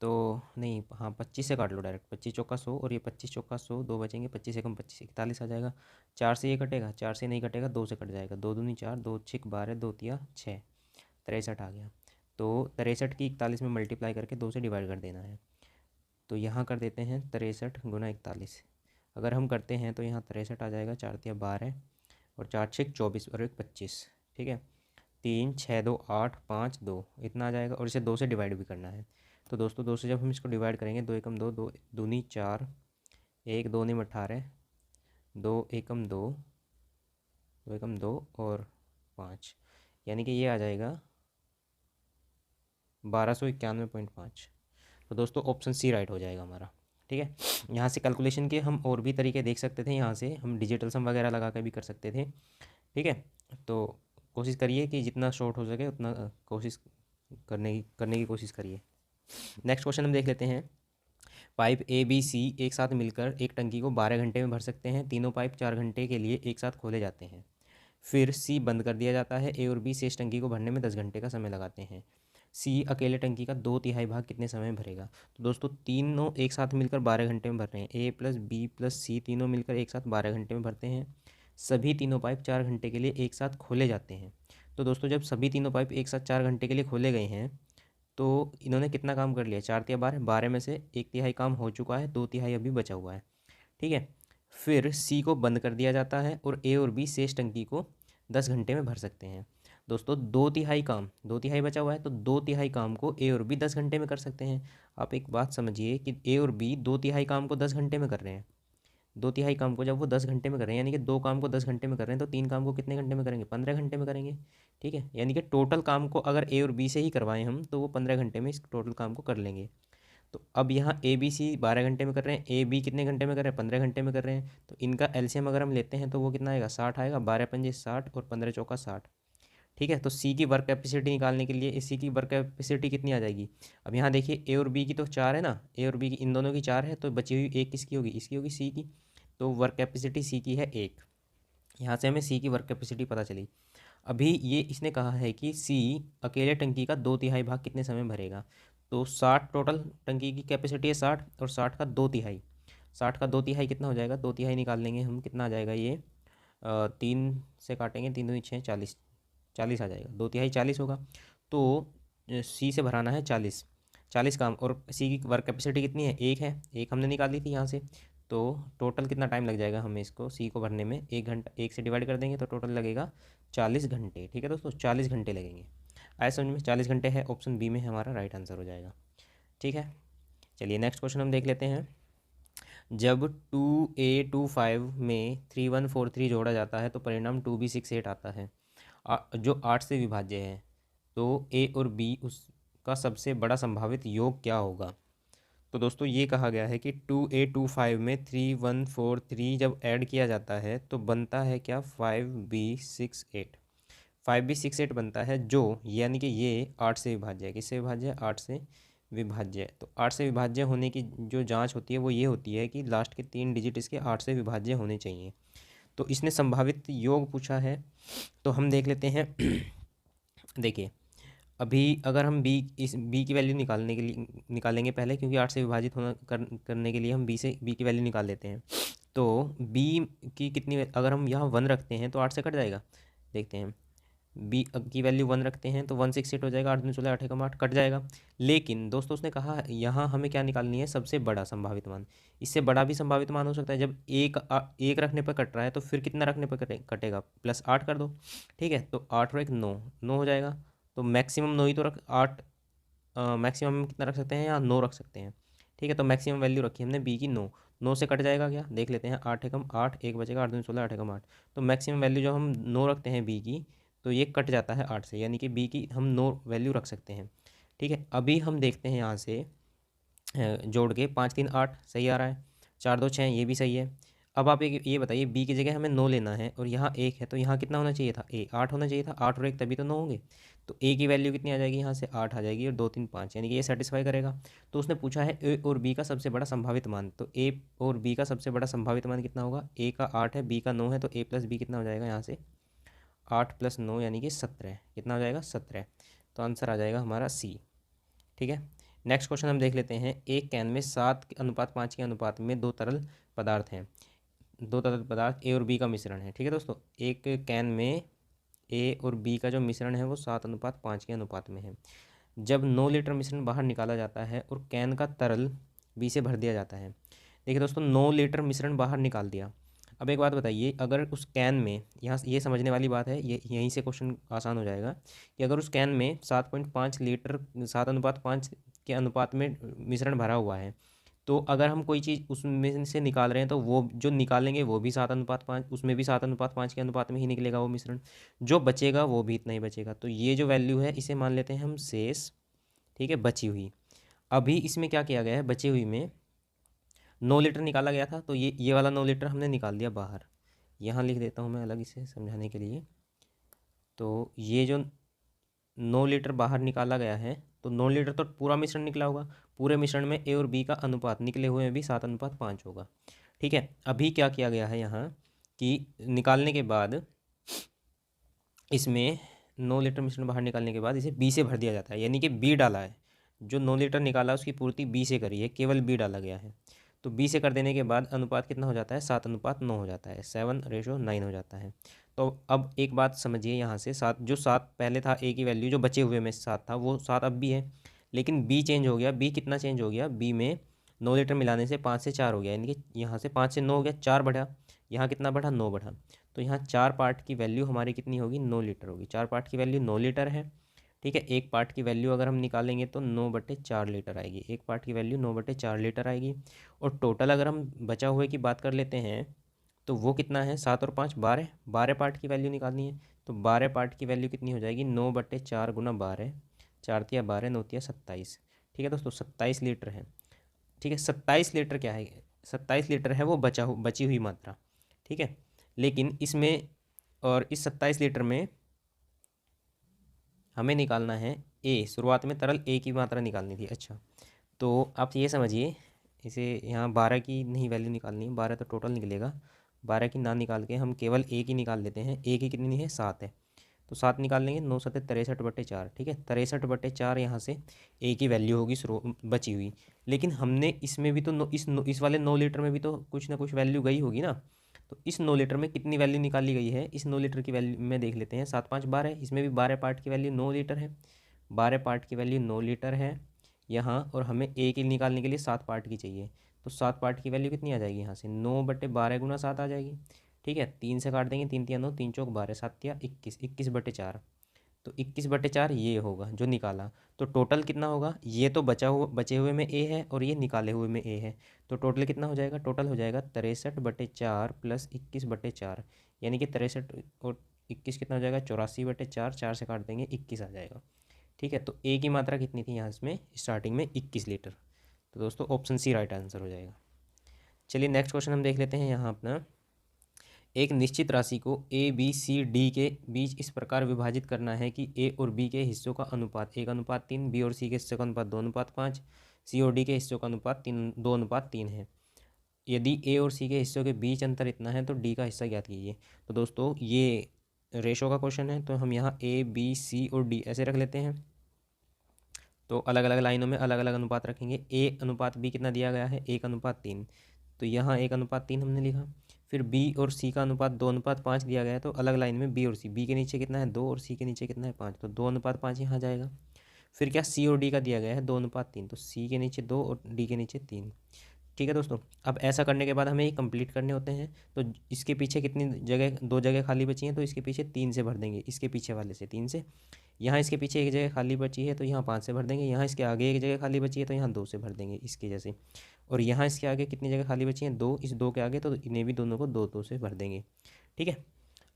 तो नहीं, हाँ 25 से काट लो डायरेक्ट, 25 चौका 100 और ये 25 चौका 100, 2 बचेंगे, 25 एकम 25, 41 आ जाएगा। 4 से ये कटेगा, 4 से नहीं कटेगा, 2 से कट जाएगा, 2 दूनी 4, 2 6 12, 2 तिया 6, 63 आ गया। तो 63 की 41 में मल्टीप्लाई करके 2 से डिवाइड कर देना है। तो यहाँ कर देते हैं 63 × 41। अगर हम करते हैं तो यहाँ 63 आ जाएगा, 4 तिया 12 और 4 6 24 और 1 25। ठीक है, 3 6 2 8 5 2 इतना आ जाएगा और इसे 2 से डिवाइड भी करना है। तो दोस्तों 2 से जब हम इसको डिवाइड करेंगे, 2 एकम 2, 2 दूनी 4, 1 2 निम 18, 2 एकम 2, 2 एकम 2 और 5, यानी कि ये आ जाएगा 1291.5। तो दोस्तों ऑप्शन सी राइट हो जाएगा हमारा। ठीक है, यहाँ से कैलकुलेशन के हम और भी तरीके देख सकते थे, यहाँ से हम डिजिटल सम वगैरह लगा कर भी कर सकते थे। ठीक है, तो कोशिश करिए कि जितना शॉर्ट हो सके उतना कोशिश करने की कोशिश करिए। नेक्स्ट क्वेश्चन हम देख लेते हैं। पाइप ए बी सी एक साथ मिलकर एक टंकी को 12 घंटे में भर सकते हैं। तीनों पाइप 4 घंटे के लिए एक साथ खोले जाते हैं, फिर सी बंद कर दिया जाता है। ए और बी शेष टंकी को भरने में 10 घंटे का समय लगाते हैं। सी अकेले टंकी का 2/3 भाग कितने समय में भरेगा। तो दोस्तों तीनों एक साथ मिलकर 12 घंटे में भर रहे हैं, ए प्लस बी प्लस सी तीनों मिलकर एक साथ 12 घंटे में भरते हैं। सभी तीनों पाइप 4 घंटे के लिए एक साथ खोले जाते हैं। तो दोस्तों जब सभी तीनों पाइप एक साथ 4 घंटे के लिए खोले गए हैं तो इन्होंने कितना काम कर लिया, 4 या 12, 12 में से 1/3 काम हो चुका है, 2/3 अभी बचा हुआ है। ठीक है, फिर सी को बंद कर दिया जाता है और ए और बी शेष टंकी को 10 घंटे में भर सकते हैं। दोस्तों 2/3 काम, 2/3 बचा हुआ है, तो 2/3 काम को ए और बी 10 घंटे में कर सकते हैं। आप एक बात समझिए कि ए और बी 2/3 काम को 10 घंटे में कर रहे हैं। 2/3 काम को जब वो 10 घंटे में कर रहे हैं, यानी कि 2 काम को 10 घंटे में कर रहे हैं, तो 3 काम को कितने घंटे में करेंगे, 15 घंटे में करेंगे। ठीक है, यानी कि टोटल काम को अगर ए और बी से ही करवाएं हम तो वो 15 घंटे में इस टोटल काम को कर लेंगे। तो अब यहाँ ए बी सी 12 घंटे में कर रहे हैं, ए बी कितने घंटे में कर रहे हैं, 15 घंटे में कर रहे हैं। तो इनका एलसीएम अगर हम लेते हैं तो वो कितना आएगा, 60 आएगा। 12×5 = 60 और 15×4 = 60। ठीक है, तो सी की वर्क कैपेसिटी निकालने के लिए सी की वर्क कैपेसिटी कितनी आ जाएगी। अब यहाँ देखिए ए और बी की तो 4 है ना, ए और बी की इन दोनों की 4 है, तो बची हुई एक किसकी होगी, इसकी होगी, सी की। तो वर्क कैपेसिटी सी की है 1। यहाँ से हमें सी की वर्क कैपेसिटी पता चली। अभी ये इसने कहा है कि सी अकेले टंकी का 2/3 भाग कितने समय में भरेगा। तो 60 टोटल टंकी की कैपेसिटी है, 60 और 60 का 2/3, 60 का 2/3 कितना हो जाएगा, 2/3 निकाल लेंगे हम, कितना आ जाएगा ये, 3 से काटेंगे, 3 दूनी 6, 40, 40 आ जाएगा, 2/3 40 होगा। तो सी से भराना है 40, 40 काम, और सी की वर्क कैपेसिटी कितनी है, 1 है, 1 हमने निकाल ली थी यहाँ से। तो टोटल कितना टाइम लग जाएगा हमें इसको सी को भरने में, 1 घंटा, 1 से डिवाइड कर देंगे तो टोटल लगेगा 40 घंटे। ठीक है दोस्तों, 40 घंटे लगेंगे। आए समझ में, 40 घंटे है, ऑप्शन बी में हमारा राइट आंसर हो जाएगा। ठीक है, चलिए नेक्स्ट क्वेश्चन हम देख लेते हैं। जब 2A25 में 3143 जोड़ा जाता है तो परिणाम 2B68 आता है, जो 8 से विभाज्य है, तो ए और बी उसका सबसे बड़ा संभावित योग क्या होगा। तो दोस्तों ये कहा गया है कि 2A25 में 3143 जब ऐड किया जाता है तो बनता है क्या, 5B68, 5B68 बनता है, जो यानी कि ये 8 से विभाज्य है। किससे विभाज्य है, 8 से विभाज्य है। तो 8 से विभाज्य होने की जो जांच होती है वो ये होती है कि लास्ट के 3 डिजिट इसके 8 से विभाज्य होने चाहिए। तो इसने संभावित योग पूछा है, तो हम देख लेते हैं। देखिए अभी अगर हम बी, इस बी की वैल्यू निकालने के लिए निकालेंगे पहले, क्योंकि 8 से विभाजित होना करने के लिए हम बी की वैल्यू निकाल लेते हैं। तो बी की कितनी, अगर हम यहाँ 1 रखते हैं तो 8 से कट जाएगा, देखते हैं। बी की वैल्यू 1 रखते हैं तो 168 हो जाएगा, 8 दूनी 16, 8 एकम 8, कट जाएगा। लेकिन दोस्तों उसने कहा यहाँ हमें क्या निकालनी है, सबसे बड़ा संभावित मान। इससे बड़ा भी संभावित मान हो सकता है। जब एक रखने पर कट रहा है तो फिर कितना रखने पर कटेगा, +8 कर दो। ठीक है, तो 8 और 1 9, 9 हो जाएगा। तो मैक्सिमम 9 ही तो रख, 8 मैक्सिमम हम कितना रख सकते हैं, यहाँ 9 रख सकते हैं। ठीक है, तो मैक्सिमम वैल्यू रखी हमने बी की 9, 9 से कट जाएगा क्या, देख लेते हैं। 8 एकम 8, एक बचेगा, 8 दूनी 16, 8 एकम 8। तो मैक्सिमम वैल्यू जब हम 9 रखते हैं बी की, तो ये कट जाता है 8 से, यानी कि बी की हम 9 वैल्यू रख सकते हैं। ठीक है, अभी हम देखते हैं यहाँ से जोड़ के, 5 3 8 सही आ रहा है, 4 2 6 ये भी सही है। अब आप ये बताइए, बी की जगह हमें 9 लेना है और यहाँ 1 है, तो यहाँ कितना होना चाहिए था, 8 होना चाहिए था। 8 और 1 तभी तो 9 होंगे। तो ए की वैल्यू कितनी आ जाएगी, यहाँ से 8 आ जाएगी, और 2 3 5, यानी कि ये सेटिस्फाई करेगा। तो उसने पूछा है ए और बी का सबसे बड़ा संभावित मान, तो ए और बी का सबसे बड़ा संभावित मान कितना होगा, ए का 8 है, बी का 9 है, तो ए प्लस बी कितना हो जाएगा, यहाँ से 8 + 9 यानी कि 17, कितना हो जाएगा, 17। तो आंसर आ जाएगा हमारा सी। ठीक है, नेक्स्ट क्वेश्चन हम देख लेते हैं। एक कैन में 7:5 के अनुपात में 2 तरल पदार्थ हैं, 2 तरल पदार्थ ए और बी का मिश्रण है। ठीक है दोस्तों, एक कैन में ए और बी का जो मिश्रण है वो 7:5 के अनुपात में है। जब 9 लीटर मिश्रण बाहर निकाला जाता है और कैन का तरल बी से भर दिया जाता है। देखिए दोस्तों, 9 लीटर मिश्रण बाहर निकाल दिया। अब एक बात बताइए, अगर उस कैन में, यहाँ ये समझने वाली बात है, ये यहीं से क्वेश्चन आसान हो जाएगा, कि अगर उस कैन में 7.5 लीटर 7:5 के अनुपात में मिश्रण भरा हुआ है, तो अगर हम कोई चीज़ उसमें से निकाल रहे हैं तो वो जो निकालेंगे वो भी 7:5, उसमें भी 7:5 के अनुपात में ही निकलेगा वो मिश्रण, जो बचेगा वो भी इतना ही बचेगा। तो ये जो वैल्यू है इसे मान लेते हैं हम शेष। ठीक है, बची हुई। अभी इसमें क्या किया गया है, बची हुई में 9 लीटर निकाला गया था, तो ये वाला 9 लीटर हमने निकाल दिया बाहर। यहाँ लिख देता हूँ मैं अलग इसे समझाने के लिए। तो ये जो 9 लीटर बाहर निकाला गया है, तो 9 लीटर तो पूरा मिश्रण निकला होगा, पूरे मिश्रण में ए और बी का अनुपात निकले हुए में भी 7:5 होगा। ठीक है, अभी क्या किया गया है यहाँ कि निकालने के बाद इसमें 9 लीटर मिश्रण बाहर निकालने के बाद इसे बी से भर दिया जाता है, यानी कि बी डाला है। जो 9 लीटर निकाला उसकी पूर्ति बी से करी है, केवल बी डाला गया है। तो बी से कर देने के बाद अनुपात कितना हो जाता है, 7:9 हो जाता है, 7:9 हो जाता है। तो अब एक बात समझिए यहाँ से, 7 जो 7 पहले था ए की वैल्यू, जो बचे हुए में 7 था वो 7 अब भी है, लेकिन बी चेंज हो गया। बी कितना चेंज हो गया, बी में 9 लीटर मिलाने से 5 से 4 हो गया, यानी कि यहाँ से 5 से 9 हो गया, 4 बढ़ा, यहाँ कितना बढ़ा, 9 बढ़ा। तो यहाँ 4 पार्ट की वैल्यू हमारी कितनी होगी, 9 लीटर होगी। 4 पार्ट की वैल्यू 9 लीटर है, ठीक है। एक पार्ट की वैल्यू अगर हम निकालेंगे तो 9/4 लीटर आएगी। एक पार्ट की वैल्यू 9/4 लीटर आएगी। और टोटल अगर हम बचा हुए की बात कर लेते हैं तो वो कितना है, 7 और 5 12, 12 पार्ट की वैल्यू निकालनी है। तो 12 पार्ट की वैल्यू कितनी हो जाएगी, 9/4 गुना 12, 4 तिया 12, 9 तिया 27। ठीक है दोस्तों, 27 लीटर है। ठीक है, 27 लीटर क्या है, 27 लीटर है वो बची हुई मात्रा। ठीक है, लेकिन इसमें और इस 27 लीटर में हमें निकालना है ए, शुरुआत में तरल ए की मात्रा निकालनी थी। अच्छा, तो आप ये समझिए, इसे यहाँ 12 की नहीं वैल्यू निकालनी है, 12 तो टोटल निकलेगा, 12 की ना निकाल के हम केवल ए की निकाल लेते हैं। ए की कितनी है, 7 है, तो 7 निकाल लेंगे, 9 7 63/4। ठीक है, 63/4 यहाँ से ए की वैल्यू होगी शुरू बची हुई। लेकिन हमने इसमें भी तो इस वाले 9 लीटर में भी तो कुछ ना कुछ वैल्यू गई होगी ना। तो इस 9 लीटर में कितनी वैल्यू निकाली गई है, इस 9 लीटर की वैल्यू में देख लेते हैं। 7 5 12, इसमें भी 12 पार्ट की वैल्यू 9 लीटर है, 12 पार्ट की वैल्यू 9 लीटर है यहाँ। और हमें ए की निकालने के लिए 7 पार्ट की चाहिए, तो 7 पार्ट की वैल्यू कितनी आ जाएगी यहाँ से, 9/12 गुना 7 आ जाएगी। ठीक है, 3 से काट देंगे, 3 तिया 9, 3 चौक 12, 7 तिया 21, 21/4। तो 21/4 ये होगा जो निकाला। तो टोटल कितना होगा, ये तो बचे हुए में ए है और ये निकाले हुए में ए है, तो टोटल कितना हो जाएगा, टोटल हो जाएगा 63/4 प्लस 21/4, यानी कि 63 और 21 कितना हो जाएगा, 84/4, 4 से काट देंगे 21 आ जाएगा। ठीक है, तो ए की मात्रा कितनी थी यहाँ इसमें स्टार्टिंग में, 21 लीटर। तो दोस्तों ऑप्शन सी राइट आंसर हो जाएगा। चलिए नेक्स्ट क्वेश्चन हम देख लेते हैं यहाँ अपना। एक निश्चित राशि को ए बी सी डी के बीच इस प्रकार विभाजित करना है कि ए और बी के हिस्सों का अनुपात 1:3, बी और सी के हिस्सों का अनुपात 2:5, सी और डी के हिस्सों का अनुपात 2:3 है। यदि ए और सी के हिस्सों के बीच अंतर इतना है तो डी का हिस्सा ज्ञात कीजिए। तो दोस्तों ये रेशो का क्वेश्चन है, तो हम यहाँ ए बी सी और डी ऐसे रख लेते हैं। तो अलग अलग लाइनों में अलग अलग अनुपात रखेंगे। ए अनुपात बी कितना दिया गया है, 1:3, तो यहाँ 1:3 हमने लिखा। फिर बी और सी का अनुपात 2:5 दिया गया है, तो अलग लाइन में बी और सी, बी के नीचे कितना है 2 और सी के नीचे कितना है 5, तो 2:5 यहाँ जाएगा। फिर क्या, सी और डी का दिया गया है 2:3, तो सी के नीचे 2 और डी के नीचे 3। ठीक है दोस्तों, अब ऐसा करने के बाद हमें ये कंप्लीट करने होते हैं। तो इसके पीछे कितनी जगह, 2 जगह खाली बची हैं, तो इसके पीछे 3 से भर देंगे, इसके पीछे वाले से 3 से। यहाँ इसके पीछे एक जगह खाली बची है तो यहाँ 5 से भर देंगे, यहाँ इसके आगे एक जगह खाली बची है तो यहाँ 2 से भर देंगे इसके जैसे। और यहाँ इसके आगे कितनी जगह खाली बची है, 2, इस 2 के आगे, तो इन्हें भी दोनों को 2 से भर देंगे। ठीक है,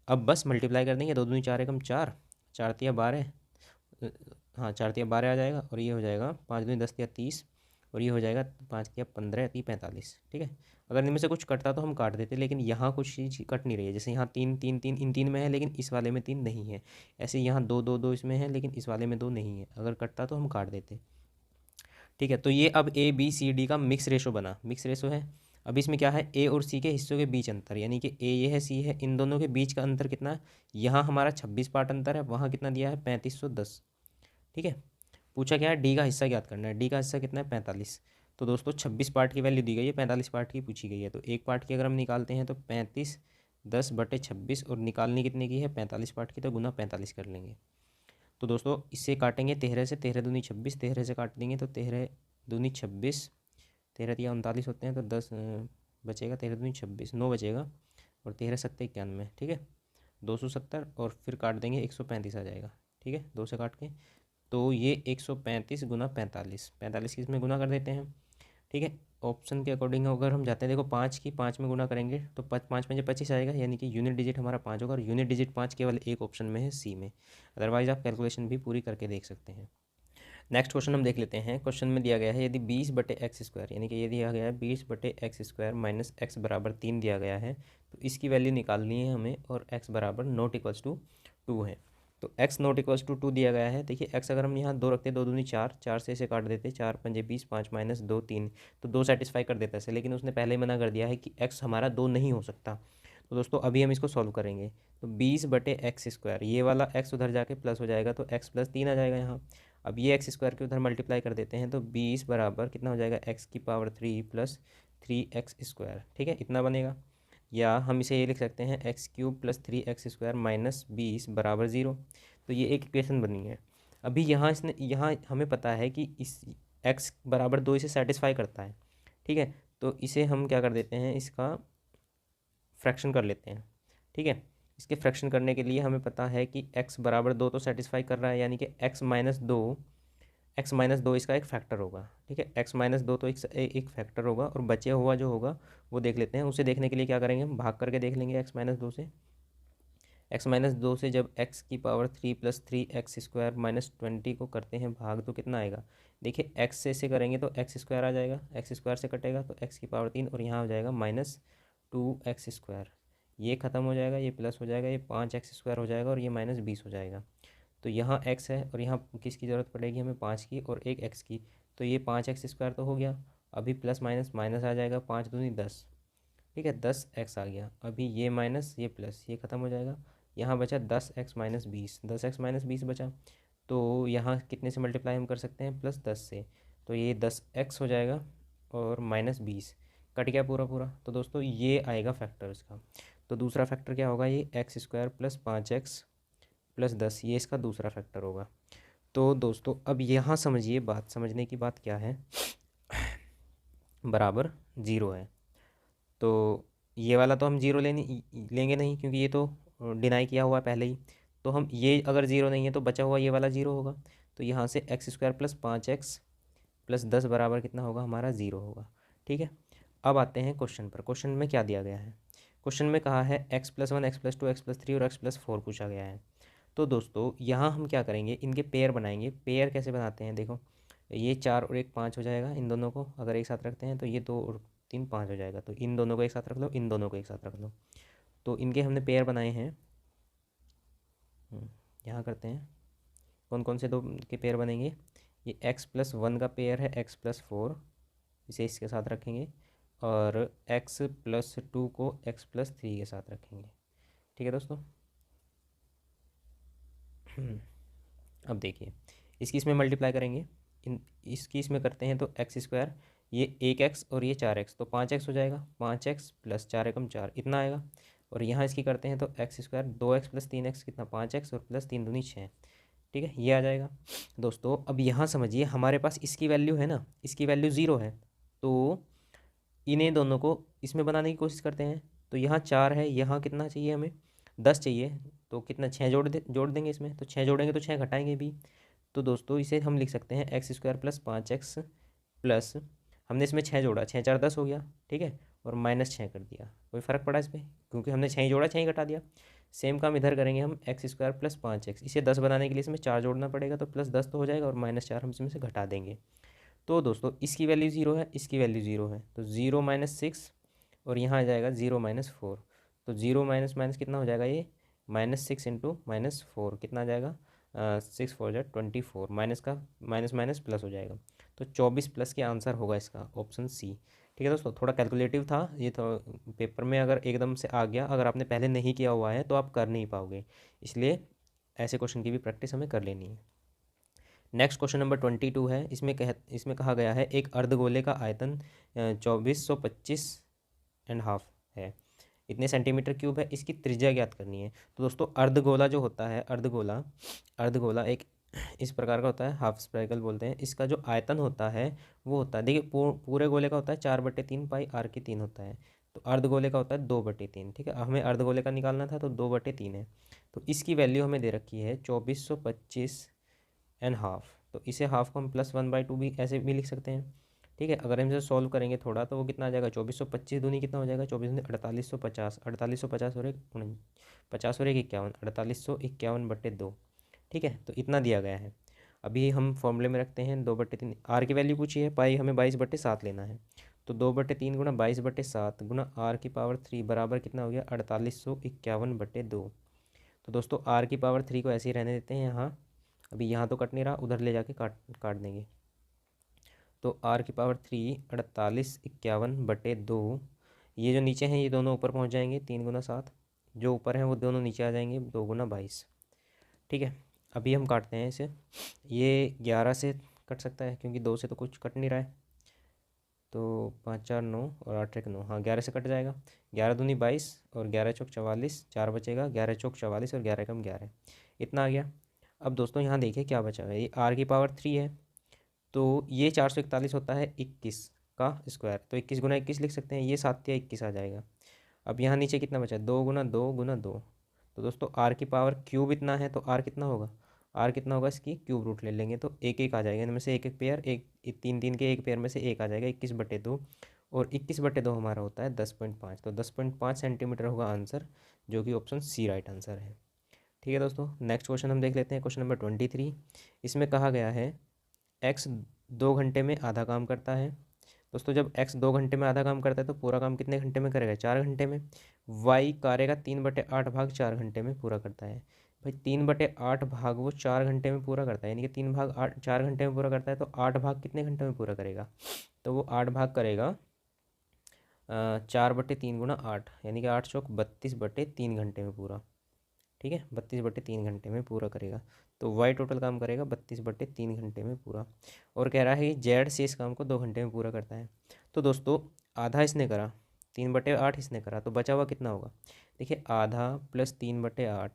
अब बस मल्टीप्लाई कर देंगे, 2 दूनी 4 एकम 4, 4 तिया 12, हाँ 4 तिया 12 आ जाएगा। और ये हो जाएगा 5 दूनी 10 तिया 30, और ये हो जाएगा 5 तिया 15, 30 45। ठीक है, अगर इनमें से कुछ कटता तो हम काट देते, लेकिन यहाँ कुछ चीज़ कट नहीं रही है। जैसे यहाँ 3 3 3 इन 3 में है, लेकिन इस वाले में 3 नहीं है। ऐसे यहाँ 2 2 2 इसमें है, लेकिन इस वाले में 2 नहीं है, अगर कटता तो हम काट देते। ठीक है, तो ये अब ए बी सी डी का मिक्स रेशो बना, मिक्स रेशो है। अब इसमें क्या है, ए और सी के हिस्सों के बीच अंतर, यानी कि ए ये है सी है, इन दोनों के बीच का अंतर कितना है, यहाँ हमारा 26 पार्ट अंतर है, वहाँ कितना दिया है 3510। ठीक है, पूछा क्या है, डी का हिस्सा ज्ञात करना है, डी का हिस्सा कितना है 45। तो दोस्तों 26 पार्ट की वैल्यू दी गई है, 45 पार्ट की पूछी गई है, तो एक पार्ट की अगर हम निकालते हैं तो 35/10 और निकालनी कितने की है 45 पार्ट की, तो गुना 45 कर लेंगे। तो दोस्तों इससे काटेंगे 13 से, 13 दूनी 26, 13 से काट देंगे तो 13 दूनी 26, 13 तिया 39 होते हैं, तो 10 बचेगा, 13 दूनी 26, 9 बचेगा, और 13 सत्ते 91। ठीक है, 270, और फिर काट देंगे 135 आ जाएगा। ठीक है, 2 से काट के, तो ये 135 गुना 45, 45 की इसमें गुना कर देते हैं। ठीक है, ऑप्शन के अकॉर्डिंग अगर हम जाते हैं, देखो 5 में गुना करेंगे तो 5 5 25 आएगा, यानी कि यूनिट डिजिट हमारा 5 होगा, और यूनिट डिजिट 5 केवल एक ऑप्शन में है, सी में। अदरवाइज आप कैलकुलेशन भी पूरी करके देख सकते हैं। नेक्स्ट क्वेश्चन हम देख लेते हैं। क्वेश्चन में दिया गया है, यदि 20/x², यानी कि ये दिया गया है 20/x² माइनस x बराबर 3 दिया गया है, तो इसकी वैल्यू निकालनी है हमें, और x बराबर नॉट इक्वल्स टू 2 है। तो x नॉट इक्वल्स टू 2 दिया गया है। देखिए x अगर हम यहाँ 2 रखते, 2 दूनी 4, 4 से इसे काट देते, 4 पंजे 20, 5 माइनस 2 3, तो 2 सेटिस्फाई कर देता है, लेकिन उसने पहले ही मना कर दिया है कि x हमारा 2 नहीं हो सकता। तो दोस्तों अभी हम इसको सॉल्व करेंगे। तो 20/x², ये वाला x उधर जाके प्लस हो जाएगा, तो x + 3 आ जाएगा यहाँ। अब ये x² के उधर मल्टीप्लाई कर देते हैं, तो 20 बराबर कितना हो जाएगा, x की पावर 3 + 3x²। ठीक है, इतना बनेगा। या हम इसे ये लिख सकते हैं x³ + 3x² - 20 = 0। तो ये एक इक्वेशन बनी है। अभी यहाँ हमें पता है कि इस x = 2 इसे सेटिस्फाई करता है, ठीक है। तो इसे हम क्या कर देते हैं, इसका फ्रैक्शन कर लेते हैं, ठीक है। इसके फ्रैक्शन करने के लिए हमें पता है कि x = 2 तो सेटिस्फाई कर रहा है, यानी कि x-2 इसका एक फैक्टर होगा, ठीक है। x-2 तो एक फैक्टर होगा, और बचे हुआ जो होगा वो देख लेते हैं। उसे देखने के लिए क्या करेंगे, हम भाग करके देख लेंगे x-2 से। x-2 से जब x³ + 3x² - 20 को करते हैं भाग, तो कितना आएगा, देखिए x से इसे करेंगे तो x² आ जाएगा, x² से कटेगा तो x³ और यहाँ हो जाएगा -2x²। ये ख़त्म हो जाएगा, ये प्लस हो जाएगा, ये 5x² हो जाएगा, और ये -20 हो जाएगा। तो यहाँ x है, और यहाँ किसकी ज़रूरत पड़ेगी हमें, 5 की और एक x की। तो ये 5x² तो हो गया। अभी प्लस माइनस माइनस आ जाएगा, 5 दूनी 10, ठीक है, 10x आ गया। अभी ये माइनस ये प्लस, ये ख़त्म हो जाएगा। यहाँ बचा 10x - 20, 10x - 20 बचा। तो यहाँ कितने से मल्टीप्लाई हम कर सकते हैं, +10 से। तो ये 10x हो जाएगा, और -20 कट गया पूरा पूरा। तो दोस्तों ये आएगा फैक्टर इसका। तो दूसरा फैक्टर क्या होगा, ये x² + 5x + 10, ये इसका दूसरा फैक्टर होगा। तो दोस्तों अब यहाँ समझिए, बात समझने की बात क्या है, बराबर 0 है। तो ये वाला तो हम ज़ीरो लेंगे नहीं, क्योंकि ये तो डिनाई किया हुआ है पहले ही। तो हम ये अगर ज़ीरो नहीं है तो बचा हुआ ये वाला ज़ीरो होगा। तो यहाँ से x² + 5x + 10 बराबर कितना होगा, हमारा 0 होगा, ठीक है। अब आते हैं क्वेश्चन पर। क्वेश्चन में क्या दिया गया है, क्वेश्चन में कहा है x+1 x+2 x+3 और x+4 पूछा गया है। तो दोस्तों यहाँ हम क्या करेंगे, इनके पेयर बनाएंगे। पेयर कैसे बनाते हैं, देखो ये 4 और 1 5 हो जाएगा। इन दोनों को अगर एक साथ रखते हैं तो ये 2 और 3 5 हो जाएगा। तो इन दोनों को एक साथ रख लो, इन दोनों को एक साथ रख लो। तो इनके हमने पेयर बनाए हैं। यहाँ करते हैं, कौन कौन से दो के पेयर बनेंगे, ये x+1 का पेयर है x+4, इसे इसके साथ रखेंगे, और x+2 को x+3 के साथ रखेंगे, ठीक है दोस्तों। अब देखिए, इसकी इसमें मल्टीप्लाई करेंगे, इसकी इसमें करते हैं तो x², ये 1x और ये 4x, तो 5x हो जाएगा। 5x + 4 एकम 4 इतना आएगा। और यहाँ इसकी करते हैं तो x², 2x + 3x कितना, 5x, और +3 दूनी 6, ठीक है, ये आ जाएगा। दोस्तों अब यहाँ समझिए, हमारे पास इसकी वैल्यू है ना, इसकी वैल्यू 0 है। तो इन्हें दोनों को इसमें बनाने की कोशिश करते हैं। तो यहाँ 4 है, यहाँ कितना चाहिए हमें, 10 चाहिए। तो कितना, 6 जोड़ देंगे इसमें। तो 6 जोड़ेंगे तो 6 घटाएंगे भी। तो दोस्तों इसे हम लिख सकते हैं x² + 5x प्लस, हमने इसमें 6 जोड़ा, 6 4 10 हो गया, ठीक है, और -6 कर दिया। कोई फ़र्क पड़ा इस पर, क्योंकि हमने 6 ही जोड़ा, 6 ही घटा दिया। सेम काम इधर करेंगे हम, x² + 5x, इसे 10 बनाने के लिए इसमें 4 जोड़ना पड़ेगा। तो +10 तो हो जाएगा, और -4 हम इसमें से घटा देंगे। तो दोस्तों इसकी वैल्यू 0 है, इसकी वैल्यू 0 है। तो 0 - 6, और यहाँ आ जाएगा 0 - 4। तो 0 माइनस माइनस कितना हो जाएगा, ये -6 × -4 कितना आ जाएगा, 6 4 जा 24, माइनस का माइनस माइनस प्लस हो जाएगा। तो 24 प्लस के आंसर होगा इसका ऑप्शन सी, ठीक है दोस्तों। थोड़ा कैलकुलेटिव था ये, तो पेपर में अगर एकदम से आ गया, अगर आपने पहले नहीं किया हुआ है तो आप कर नहीं पाओगे, इसलिए ऐसे क्वेश्चन की भी प्रैक्टिस हमें कर लेनी है। नेक्स्ट क्वेश्चन नंबर 22 है। इसमें कहा गया है एक अर्धगोले का आयतन 2425.5 है, इतने सेंटीमीटर क्यूब है, इसकी त्रिज्या ज्ञात करनी है। तो दोस्तों अर्धगोला जो होता है, अर्धगोला अर्धगोला एक इस प्रकार का होता है, हाफ स्फेरिकल बोलते हैं। इसका जो आयतन होता है वो होता है, देखिए पूरे गोले का होता है 4/3 पाई r3 होता है। तो अर्धगोले का होता है 2/3, ठीक है। हमें अर्धगोले का निकालना था, तो 2/3 है। तो इसकी वैल्यू हमें दे रखी है 2425.5। तो इसे हाफ को हम +1/2 भी ऐसे भी लिख सकते हैं, ठीक है। अगर हम इसे सॉल्व करेंगे थोड़ा, तो वो कितना आ जाएगा, 2425 दूनी कितना हो जाएगा, 24 दूनी 4850, 4850 और 50 और 1 51, 4851/2, ठीक है। तो इतना दिया गया है। अभी हम फॉर्मूले में रखते हैं 2/3, आर की वैल्यू पूछी है, पाई हमें 22/7 लेना है। तो 2/3 × 22/7 × r³ बराबर कितना हो गया, 4851/2। तो दोस्तों r³ को ऐसे ही रहने देते हैं यहाँ। अभी यहाँ तो कट नहीं रहा, उधर ले जाके काट देंगे। तो r³ 4851/2, ये जो नीचे हैं ये दोनों ऊपर पहुँच जाएंगे, 3 × 7, जो ऊपर हैं वो दोनों नीचे आ जाएंगे, 2 × 22, ठीक है। अभी हम काटते हैं इसे, ये 11 से कट सकता है, क्योंकि 2 से तो कुछ कट नहीं रहा है। तो 5 4 9 और 8 1 9, हाँ 11 से कट जाएगा। 11 दूनी 22 और 11 चौक 44, 4 बचेगा, 11 चौक 44 और 11 कम 11, इतना आ गया। अब दोस्तों यहाँ देखिए क्या बचा है, ये आर की पावर 3 है, तो ये 441 होता है 21 का स्क्वायर, तो 21 गुना 21 लिख सकते हैं, ये 7 या 21 आ जाएगा। अब यहाँ नीचे कितना बचा है, 2 गुना 2 गुना 2, तो दोस्तों आर की पावर क्यूब इतना है, तो आर कितना होगा, आर कितना होगा, इसकी क्यूब रूट ले लेंगे तो एक एक आ जाएगा, इनमें से एक एक पेयर, एक 3 3 के एक पेयर में से एक आ जाएगा, 21/2, और 21/2 हमारा होता है 10.5, तो 10.5 सेंटीमीटर होगा आंसर, जो कि ऑप्शन सी राइट आंसर है। ठीक है दोस्तों, नेक्स्ट क्वेश्चन हम देख लेते हैं, क्वेश्चन नंबर 23। इसमें कहा गया है एक्स 2 घंटे में आधा काम करता है। दोस्तों जब x 2 घंटे में आधा काम करता है तो पूरा काम कितने घंटे में करेगा, 4 घंटे में। y कार्य का 3/8 भाग 4 घंटे में पूरा करता है। भाई 3/8 भाग वो 4 घंटे में पूरा करता है, यानी कि 3 भाग 8 4 घंटे में पूरा करता है, तो 8 भाग कितने घंटे में पूरा करेगा, तो वो 8 भाग करेगा 4/3 गुना 8, यानी कि 8 चौक 32/3 घंटे में पूरा। ठीक है, 32/3 घंटे में पूरा करेगा, तो वाई टोटल काम करेगा 32/3 घंटे में पूरा। और कह रहा है कि जेड से इस काम को 2 घंटे में पूरा करता है। तो दोस्तों आधा इसने करा, 3/8 इसने करा, तो बचा हुआ कितना होगा, देखिए आधा प्लस 3/8,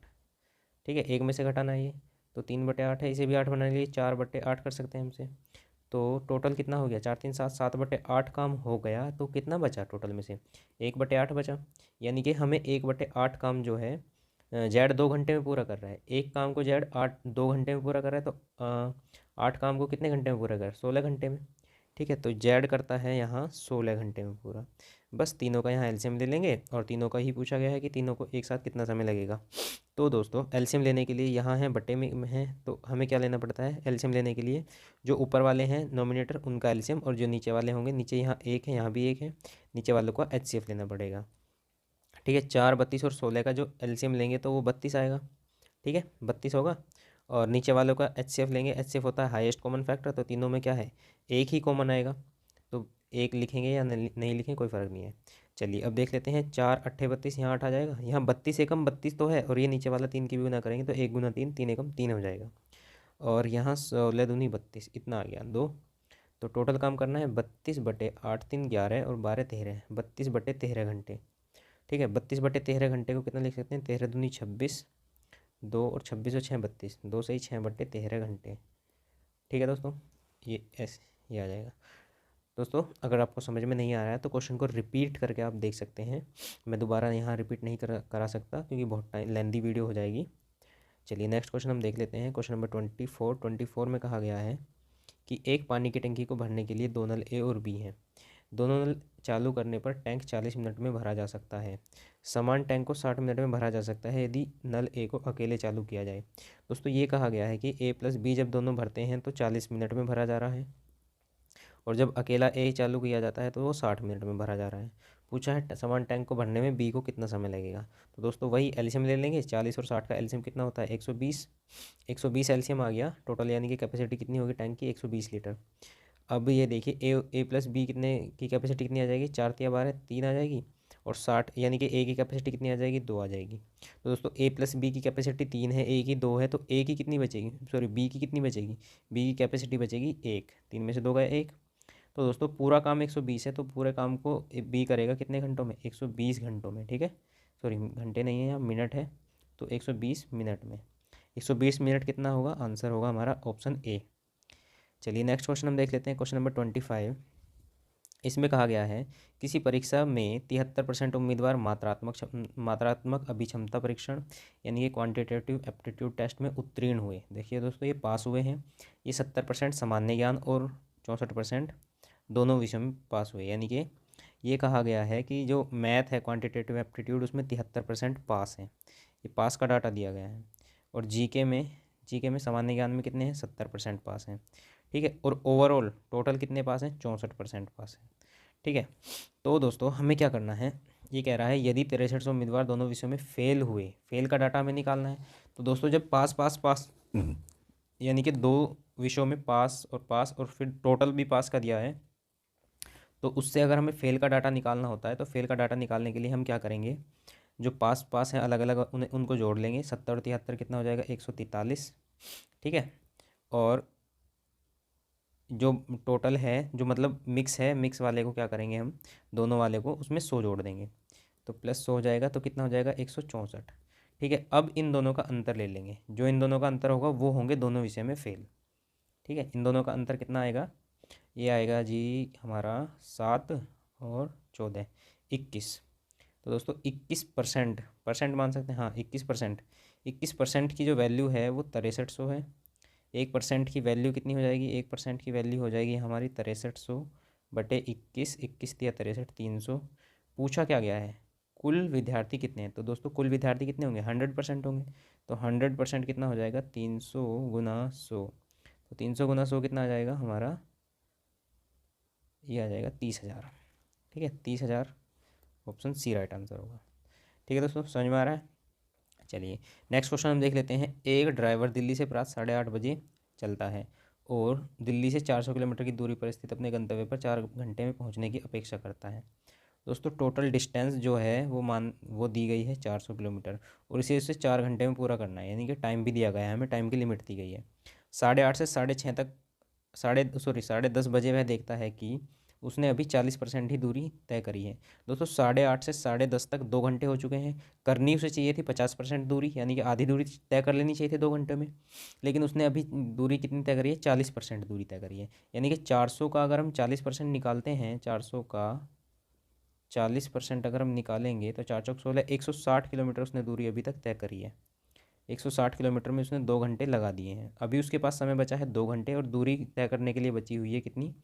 ठीक है, एक में से घटाना है ये, तो 3/8 है, इसे भी 8 बनाने के लिए 4/8 कर सकते हैं हमसे। तो टोटल कितना हो गया, 4 3 7, 7/8 काम हो गया, तो कितना बचा टोटल में से, 1/8 बचा, यानी कि हमें 1/8 काम जो है जेड 2 घंटे में पूरा कर रहा है, एक काम को जेड 2 घंटे में पूरा कर रहा है, तो 8 काम को कितने घंटे में पूरा कर रहा है, 16 घंटे में। ठीक है, तो जेड करता है यहाँ 16 घंटे में पूरा। बस तीनों का यहाँ एलसीएम ले लेंगे, और तीनों का ही पूछा गया है कि तीनों को एक साथ कितना समय लगेगा। तो दोस्तों एलसीएम लेने के लिए यहाँ है बटे में है, तो हमें क्या लेना पड़ता है एलसीएम लेने के लिए, जो ऊपर वाले हैं नोमिनेटर उनका एलसीएम, और जो नीचे वाले होंगे, नीचे यहाँ एक है यहाँ भी एक है, नीचे वालों का एचसीएफ लेना पड़ेगा। ठीक है, 4 32 और 16 का जो एलसीएम लेंगे तो वो 32 आएगा। ठीक है, 32 होगा, और नीचे वालों का एचसीएफ लेंगे, एचसीएफ होता है हाईएस्ट कॉमन फैक्टर, तो तीनों में क्या है एक ही कॉमन आएगा, तो एक लिखेंगे या नहीं लिखें कोई फ़र्क नहीं है। चलिए अब देख लेते हैं, 4 8 32, यहाँ 8 आ जाएगा, यहाँ 32 एकम 32 तो है, और ये नीचे वाला 3 की भी गुना करेंगे तो 1 गुना 3, 3 एकम 3 हो जाएगा, और यहाँ 16 दूनी 32, इतना आ गया 2। तो टोटल काम करना है 32/8, 3 11 और 12 13, 32/13 घंटे। ठीक है, 32/13 घंटे को कितना लिख सकते हैं, 13 दूनी 26, 2 और 26 और 6 32, 2 से ही 6/13 घंटे। ठीक है दोस्तों, ये ऐसे ये आ जाएगा। दोस्तों अगर आपको समझ में नहीं आ रहा है तो क्वेश्चन को रिपीट करके आप देख सकते हैं, मैं दोबारा यहाँ रिपीट नहीं करा सकता क्योंकि बहुत टाइम लेंदी वीडियो हो जाएगी। चलिए नेक्स्ट क्वेश्चन हम देख लेते हैं, क्वेश्चन नंबर 24 में कहा गया है कि एक पानी की टंकी को भरने के लिए 2 नल ए और बी हैं। दोनों नल चालू करने पर टैंक 40 मिनट में भरा जा सकता है। समान टैंक को 60 मिनट में भरा जा सकता है यदि नल ए को अकेले चालू किया जाए। दोस्तों ये कहा गया है कि ए प्लस बी जब दोनों भरते हैं तो 40 मिनट में भरा जा रहा है, और जब अकेला ए चालू किया जाता है तो वो 60 मिनट में भरा जा रहा है। पूछा है समान टैंक को भरने में बी को कितना समय लगेगा। तो दोस्तों वही एलसीएम ले लेंगे, 40 और 60 का एलसीएम कितना होता है 120, 120 एलसीएम आ गया टोटल, यानी कि कैपेसिटी कितनी होगी टैंक की 120 लीटर। अब ये देखिए ए प्लस बी कितने की कैपेसिटी कितनी आ जाएगी, 4 तिया 12 3 आ जाएगी, और 60 यानी कि ए की कैपेसिटी कितनी आ जाएगी 2 आ जाएगी। तो दोस्तों ए प्लस बी की कैपेसिटी 3 है, ए की 2 है, तो ए की कितनी बचेगी, सॉरी बी की कितनी बचेगी, बी की कैपेसिटी बचेगी 1, 3 में से 2 गए 1। तो दोस्तों पूरा काम 120 है, तो पूरे काम को बी करेगा कितने घंटों में, 120 घंटों में। ठीक है, सॉरी घंटे नहीं है यहाँ मिनट है, तो 120 मिनट में, 120 मिनट कितना होगा, आंसर होगा हमारा ऑप्शन ए। चलिए नेक्स्ट क्वेश्चन हम देख लेते हैं, क्वेश्चन नंबर 25। इसमें कहा गया है किसी परीक्षा में 73% उम्मीदवार मात्रात्मक अभिक्षमता परीक्षण यानी कि क्वांटिटेटिव एप्टीट्यूड टेस्ट में उत्तीर्ण हुए। देखिए दोस्तों ये पास हुए हैं, ये 70% सामान्य ज्ञान और 64% दोनों विषयों में पास हुए, यानी कि ये कहा गया है कि जो मैथ है क्वांटिटेटिव एप्टीट्यूड उसमें 73% पास हैं, ये पास का डाटा दिया गया है। और जीके में सामान्य ज्ञान में कितने हैं, 70% पास हैं। ठीक है, और ओवरऑल टोटल कितने पास हैं, 64% पास हैं। ठीक है, तो दोस्तों हमें क्या करना है, ये कह रहा है यदि 6300 उम्मीदवार दोनों विषयों में फेल हुए, फेल का डाटा हमें निकालना है। तो दोस्तों जब पास पास पास यानी कि 2 विषयों में पास और फिर टोटल भी पास का दिया है, तो उससे अगर हमें फेल का डाटा निकालना होता है तो फेल का डाटा निकालने के लिए हम क्या करेंगे, जो पास पास हैं अलग अलग उनको जोड़ लेंगे, 70 और 73 कितना हो जाएगा 143। ठीक है, और जो टोटल है, जो मतलब मिक्स है, मिक्स वाले को क्या करेंगे हम, दोनों वाले को उसमें 100 जोड़ देंगे, तो प्लस 100 हो जाएगा, तो कितना हो जाएगा 164। ठीक है, अब इन दोनों का अंतर ले लेंगे, जो इन दोनों का अंतर होगा वो होंगे दोनों विषय में फेल। ठीक है, इन दोनों का अंतर कितना आएगा, ये आएगा जी हमारा 7 और 14, 21। तो दोस्तों 21% परसेंट मान सकते हैं, हाँ 21%। 21% की जो वैल्यू है वो 6300 है। 1% की वैल्यू कितनी हो जाएगी, 1% की वैल्यू हो जाएगी हमारी 6300 बटे 21, 21 या 63, 300। पूछा क्या गया है, कुल विद्यार्थी कितने हैं, तो दोस्तों कुल विद्यार्थी कितने होंगे, 100% होंगे। तो 100% कितना हो जाएगा, 300 गुना 100। तो 300 गुना 100 कितना आ जाएगा हमारा, ये आ जाएगा 30,000। ठीक है, 30,000, ऑप्शन सी राइट आंसर होगा। ठीक है दोस्तों, समझ में आ रहा है। चलिए नेक्स्ट क्वेश्चन हम देख लेते हैं। एक ड्राइवर दिल्ली से प्रात 8:30 बजे चलता है और दिल्ली से 400 किलोमीटर की दूरी पर स्थित अपने गंतव्य पर 4 घंटे में पहुंचने की अपेक्षा करता है। दोस्तों टोटल डिस्टेंस जो है वो दी गई है 400 किलोमीटर, और इसे उसे 4 घंटे में पूरा करना है, यानी कि टाइम भी दिया गया है, हमें टाइम की लिमिट दी गई है। 8:30 से 6:30 तक, 10:30 बजे वह देखता है कि उसने अभी 40% ही दूरी तय करी है। दोस्तों 8:30 से 10:30 तक 2 घंटे हो चुके हैं, करनी उसे चाहिए थी 50% दूरी, यानी कि आधी दूरी तय कर लेनी चाहिए थी 2 घंटे में, लेकिन उसने अभी दूरी कितनी तय करी है, 40% दूरी तय करी है। यानी कि 400 का अगर हम 40% निकालते हैं, 400 का 40% अगर हम निकालेंगे तो 4 चौक 16, 160 किलोमीटर उसने दूरी अभी तक तय करी है। 160 किलोमीटर में उसने 2 घंटे लगा दिए हैं। अभी उसके पास समय बचा है 2 घंटे, और दूरी तय करने के लिए बची हुई है कितनी,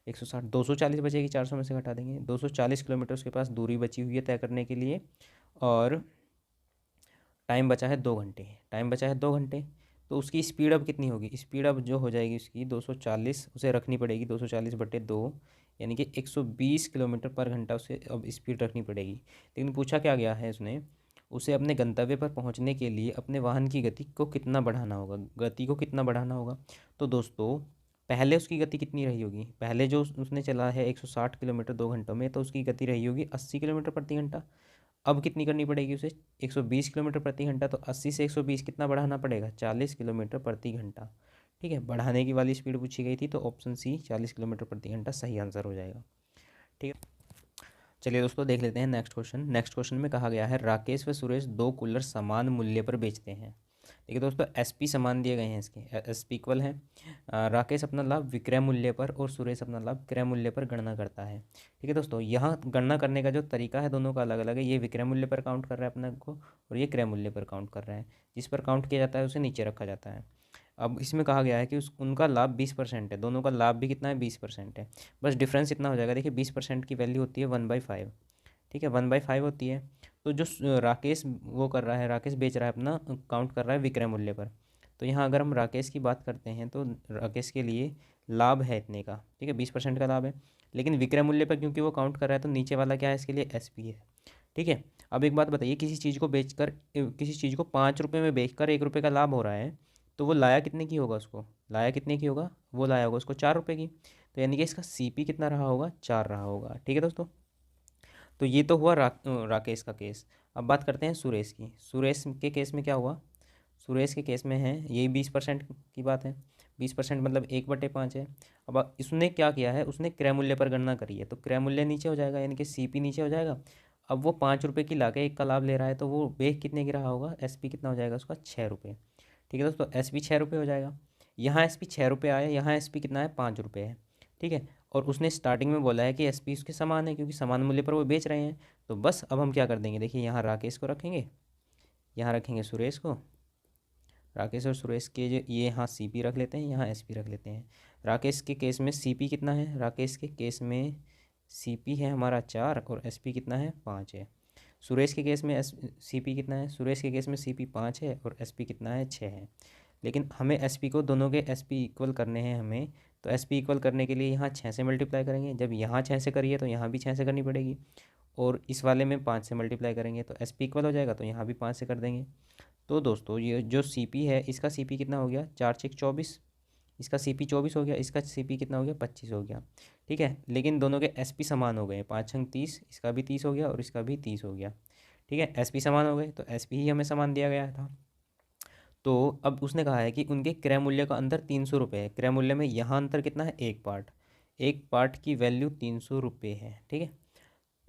160, 240 बचेगी, 400 में से घटा देंगे, 240 किलोमीटर उसके पास दूरी बची हुई है तय करने के लिए, और टाइम बचा है 2 घंटे, टाइम बचा है 2 घंटे। तो उसकी स्पीड अब कितनी होगी, स्पीड अब जो हो जाएगी उसकी 240 उसे रखनी पड़ेगी, 240/2, यानी कि 120 किलोमीटर पर घंटा उसे अब स्पीड रखनी पड़ेगी। लेकिन पूछा क्या गया है उसने, उसे अपने गंतव्य पर पहुंचने के लिए अपने वाहन की गति को कितना बढ़ाना होगा, गति को कितना बढ़ाना होगा। तो दोस्तों पहले उसकी गति कितनी रही होगी, पहले जो उसने चला है 160 किलोमीटर 2 घंटों में, तो उसकी गति रही होगी 80 किलोमीटर प्रति घंटा। अब कितनी करनी पड़ेगी उसे, 120 किलोमीटर प्रति घंटा, तो 80 से 120 कितना बढ़ाना पड़ेगा, 40 किलोमीटर प्रति घंटा। ठीक है, बढ़ाने की वाली स्पीड पूछी गई थी, तो ऑप्शन सी 40 किलोमीटर प्रति घंटा सही आंसर हो जाएगा। ठीक है, चलिए दोस्तों देख लेते हैं नेक्स्ट क्वेश्चन। नेक्स्ट क्वेश्चन में कहा गया है राकेश व सुरेश 2 कूलर समान मूल्य पर बेचते हैं। देखिए दोस्तों एसपी समान दिए गए हैं, इसके एसपी इक्वल है। राकेश अपना लाभ विक्रय मूल्य पर और सुरेश अपना लाभ क्रय मूल्य पर गणना करता है। ठीक है दोस्तों, यहाँ गणना करने का जो तरीका है दोनों का अलग अलग है। ये विक्रय मूल्य पर काउंट कर रहा है अपने को, और ये क्रय मूल्य पर काउंट कर रहा है। जिस पर काउंट किया जाता है उसे नीचे रखा जाता है। अब इसमें कहा गया है कि उनका लाभ 20% है, दोनों का लाभ भी कितना है, 20% है। बस डिफरेंस इतना हो जाएगा, देखिए 20% की वैल्यू होती है 1/5। ठीक है, 1/5 होती है। तो जो राकेश वो कर रहा है, राकेश बेच रहा है अपना, काउंट कर रहा है विक्रय मूल्य पर। तो यहाँ अगर हम राकेश की बात करते हैं तो राकेश के लिए लाभ है इतने का, ठीक है 20% का लाभ है। लेकिन विक्रय मूल्य पर क्योंकि वो काउंट कर रहा है तो नीचे वाला क्या है इसके लिए, एसपी है। ठीक है, अब एक बात बताइए, किसी चीज़ को बेचकर, किसी चीज़ को 5 रुपये में बेचकर 1 रुपये का लाभ हो रहा है, तो वो लाया कितने की होगा, उसको लाया कितने की होगा, वो लाया होगा उसको 4 रुपये की। तो यानी कि इसका सीपी कितना रहा होगा, 4 रहा होगा। ठीक है दोस्तों, तो ये तो हुआ राकेश का केस। अब बात करते हैं सुरेश की। सुरेश के केस में क्या हुआ, सुरेश के केस में है यही 20% की बात है। 20% मतलब 1/5 है। अब इसने क्या किया है, उसने क्रय मूल्य पर गणना करी है, तो क्रय मूल्य नीचे हो जाएगा, यानी कि सीपी नीचे हो जाएगा। अब वो 5 रुपये की लाके 1 का लाभ ले रहा है, तो वो बेच कितने की रहा होगा, एसपी कितना हो जाएगा उसका, 6 रुपये। ठीक है दोस्तों, एसपी 6 रुपये हो जाएगा। यहाँ एसपी 6 रुपये आया, यहाँ एसपी कितना है, 5 रुपये है। ठीक है, और उसने स्टार्टिंग में बोला है कि एसपी उसके समान है, क्योंकि समान मूल्य पर वो बेच रहे हैं। तो बस अब हम क्या कर देंगे, देखिए यहाँ राकेश को रखेंगे, यहाँ रखेंगे सुरेश को। राकेश और सुरेश के जो ये यहाँ सीपी रख लेते हैं, यहाँ एसपी रख लेते हैं। राकेश के केस में सीपी कितना है, राकेश के केस में सीपी है हमारा 4 और एसपी कितना है, 5 है। सुरेश के केस में सीपी कितना है, सुरेश के केस में सीपी 5 है और एसपी कितना है, 6 है। लेकिन हमें एसपी को, दोनों के एसपी इक्वल करने हैं हमें, तो एसपी इक्वल करने के लिए यहाँ 6 से मल्टीप्लाई करेंगे। जब यहाँ 6 से करिए तो यहाँ भी 6 से करनी पड़ेगी, और इस वाले में 5 से मल्टीप्लाई करेंगे तो एसपी इक्वल हो जाएगा, तो यहाँ भी 5 से कर देंगे। तो दोस्तों ये जो सीपी है, इसका सीपी कितना हो गया, 4×6 = 24, इसका सीपी 24 हो गया, इसका सीपी कितना हो गया, 25 हो गया। ठीक है, लेकिन दोनों के एसपी समान हो गए, 5×30, इसका भी 30 हो गया और इसका भी 30 हो गया। ठीक है, एसपी समान हो गए, तो एसपी ही हमें समान दिया गया था। तो अब उसने कहा है कि उनके क्रय मूल्य का अंतर 300 रुपये है। क्रय मूल्य में यहाँ अंतर कितना है, एक पार्ट की वैल्यू 300 रुपये है, ठीक है।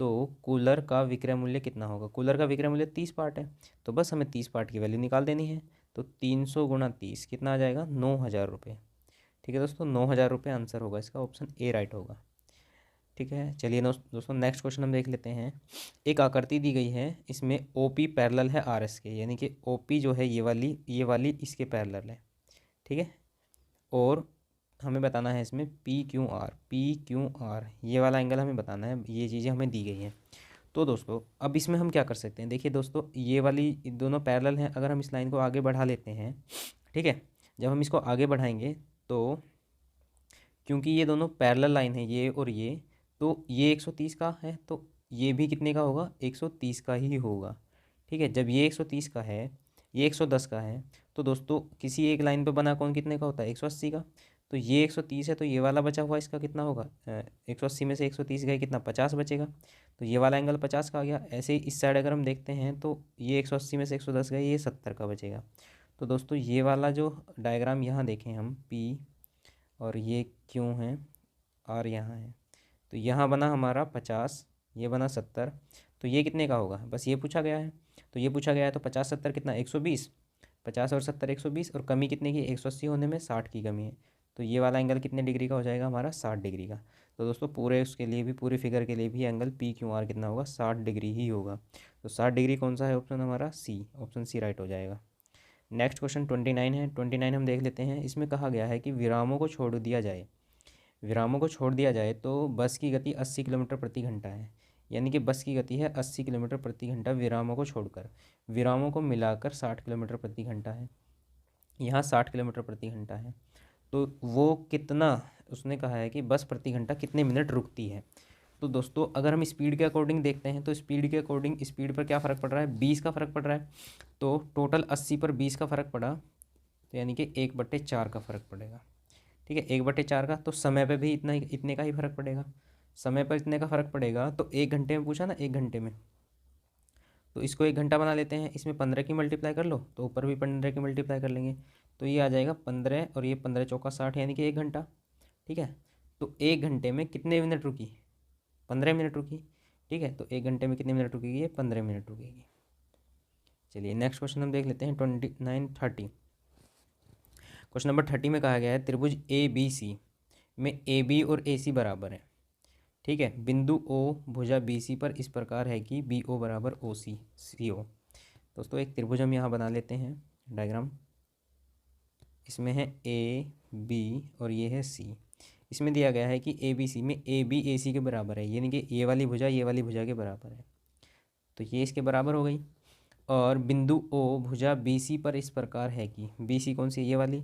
तो कूलर का विक्रय मूल्य कितना होगा, कूलर का विक्रय मूल्य 30 पार्ट है, तो बस हमें 30 पार्ट की वैल्यू निकाल देनी है। तो 300 गुणा 30 कितना आ जाएगा, 9,000 रुपये। ठीक है दोस्तों, 9,000 रुपये आंसर होगा इसका, ऑप्शन ए राइट होगा। ठीक है, चलिए दोस्तों नेक्स्ट क्वेश्चन हम देख लेते हैं। एक आकृति दी गई है, इसमें ओ पी पैरेलल है आर एस के, यानी कि ओ पी जो है ये वाली इसके पैरेलल है, ठीक है। और हमें बताना है इसमें पी क्यू आर ये वाला एंगल हमें बताना है, ये चीज़ें हमें दी गई हैं। तो दोस्तों अब इसमें हम क्या कर सकते हैं, देखिए दोस्तों ये वाली दोनों पैरेलल हैं, अगर हम इस लाइन को आगे बढ़ा लेते हैं, ठीक है। जब हम इसको आगे बढ़ाएंगे तो क्योंकि ये दोनों पैरेलल लाइन है, ये और ये, तो ये 130 का है तो ये भी कितने का होगा, 130 का ही होगा, ठीक है। जब ये 130 का है, ये 110 का है, तो दोस्तों किसी एक लाइन पे बना कौन कितने का होता है, 180 का। तो ये 130 है, तो ये वाला बचा हुआ इसका कितना होगा, 180 में से 130 गए कितना, 50 बचेगा। तो ये वाला एंगल 50 का आ गया। ऐसे ही इस साइड अगर हम देखते हैं तो ये 180 में से 110 गए, ये 70 का बचेगा। तो दोस्तों ये वाला जो डायग्राम यहाँ देखें हम, पी और ये क्यों है, आर यहाँ है, तो यहाँ बना हमारा 50, ये बना 70, तो ये कितने का होगा, बस ये पूछा गया है। तो ये पूछा गया है तो 50 70 कितना, 120, 50 और 70 120, और कमी कितने की, 180 होने में 60 की कमी है। तो ये वाला एंगल कितने डिग्री का हो जाएगा हमारा, 60 डिग्री का। तो दोस्तों पूरे उसके लिए भी, पूरे फिगर के लिए भी एंगल पी क्यू आर कितना होगा, 60 डिग्री ही होगा। तो 60 डिग्री कौन सा है, ऑप्शन हमारा सी, ऑप्शन सी राइट हो जाएगा। नेक्स्ट क्वेश्चन 29 है। 29 हम देख लेते हैं। इसमें कहा गया है कि विरामों को छोड़ दिया जाए, विरामों को छोड़ दिया जाए तो बस की गति 80 किलोमीटर प्रति घंटा है, यानी कि बस की गति है 80 किलोमीटर प्रति घंटा विरामों को छोड़कर, विरामों को मिलाकर 60 किलोमीटर प्रति घंटा है, यहाँ 60 किलोमीटर प्रति घंटा है। तो वो कितना, उसने कहा है कि बस प्रति घंटा कितने मिनट रुकती है। तो दोस्तों अगर हम स्पीड के अकॉर्डिंग देखते हैं तो स्पीड के अकॉर्डिंग स्पीड पर क्या फ़र्क पड़ रहा है, 20 का फ़र्क पड़ रहा है। तो टोटल 80 पर 20 का फ़र्क पड़ा, तो यानी कि 1/4 का फ़र्क पड़ेगा, ठीक है। 1/4 का, तो समय पे भी इतने का ही फ़र्क पड़ेगा, समय पर इतने का फ़र्क पड़ेगा। तो 1 घंटे में पूछा ना, 1 घंटे में, तो इसको 1 घंटा बना लेते हैं, इसमें 15 की मल्टीप्लाई कर लो तो ऊपर भी 15 की मल्टीप्लाई कर लेंगे, तो ये आ जाएगा 15 और ये 15 चौका 60, यानी कि 1 घंटा, ठीक है। तो 1 घंटे में कितने मिनट रुकी, 15 मिनट रुकी, ठीक है। तो 1 घंटे में कितने मिनट रुकेगी, ये 15 मिनट रुकेगी। चलिए नेक्स्ट क्वेश्चन हम देख लेते हैं 29 30। क्वेश्चन नंबर 30 में कहा गया है त्रिभुज ए बी सी में ए बी और ए सी बराबर है, ठीक है। बिंदु ओ भुजा बी सी पर इस प्रकार है कि बी ओ बराबर ओ सी सी ओ। दोस्तों एक त्रिभुज हम यहाँ बना लेते हैं, डायग्राम। इसमें है ए बी और ये है सी। इसमें दिया गया है कि ए बी सी में ए बी ए सी के बराबर है, यानी कि ये वाली भुजा के बराबर है, तो ये इसके बराबर हो गई। और बिंदु ओ भुजा बी सी पर इस प्रकार है कि, बी सी कौन सी है, ये वाली,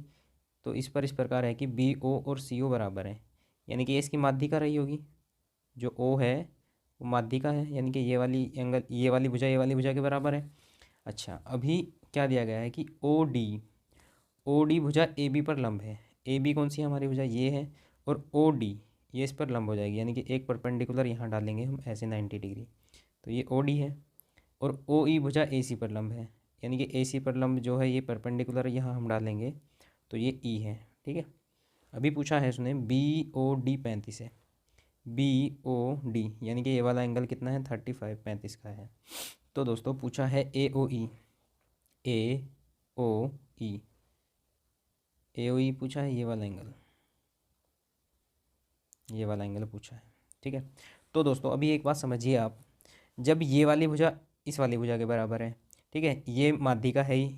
तो इस पर इस प्रकार है कि बी ओ और सी ओ बराबर है, यानी कि ये इसकी माध्यिका रही होगी, जो ओ है वो माध्यिका है, यानी कि ये वाली एंगल, ये वाली भुजा के बराबर है। अच्छा अभी क्या दिया गया है कि ओ डी भुजा ए बी पर लंब है, ए बी कौन सी है हमारी भुजा, ये है, और ओ डी ये इस पर लंब हो जाएगी, यानी कि एक परपेंडिकुलर यहाँ डालेंगे हम ऐसे 90 डिग्री, तो ये ओ डी है। और ओ ई भुजा ए सी पर लंब है, यानी कि ए सी पर लंब जो है ये परपेंडिकुलर यहाँ हम डालेंगे, तो ये ई है, ठीक है। अभी पूछा है उसने बी ओ डी 35 है, बी ओ डी यानी कि ये वाला एंगल कितना है, 35 35 का है। तो दोस्तों पूछा है ए ओ ई, ए ओ ई, ए ओ ई पूछा है, ये वाला एंगल, ये वाला एंगल पूछा है, ठीक है। तो दोस्तों अभी एक बात समझिए आप, जब ये वाली भुजा इस वाली भुजा के बराबर है, ठीक है, ये माध्यिका है ही,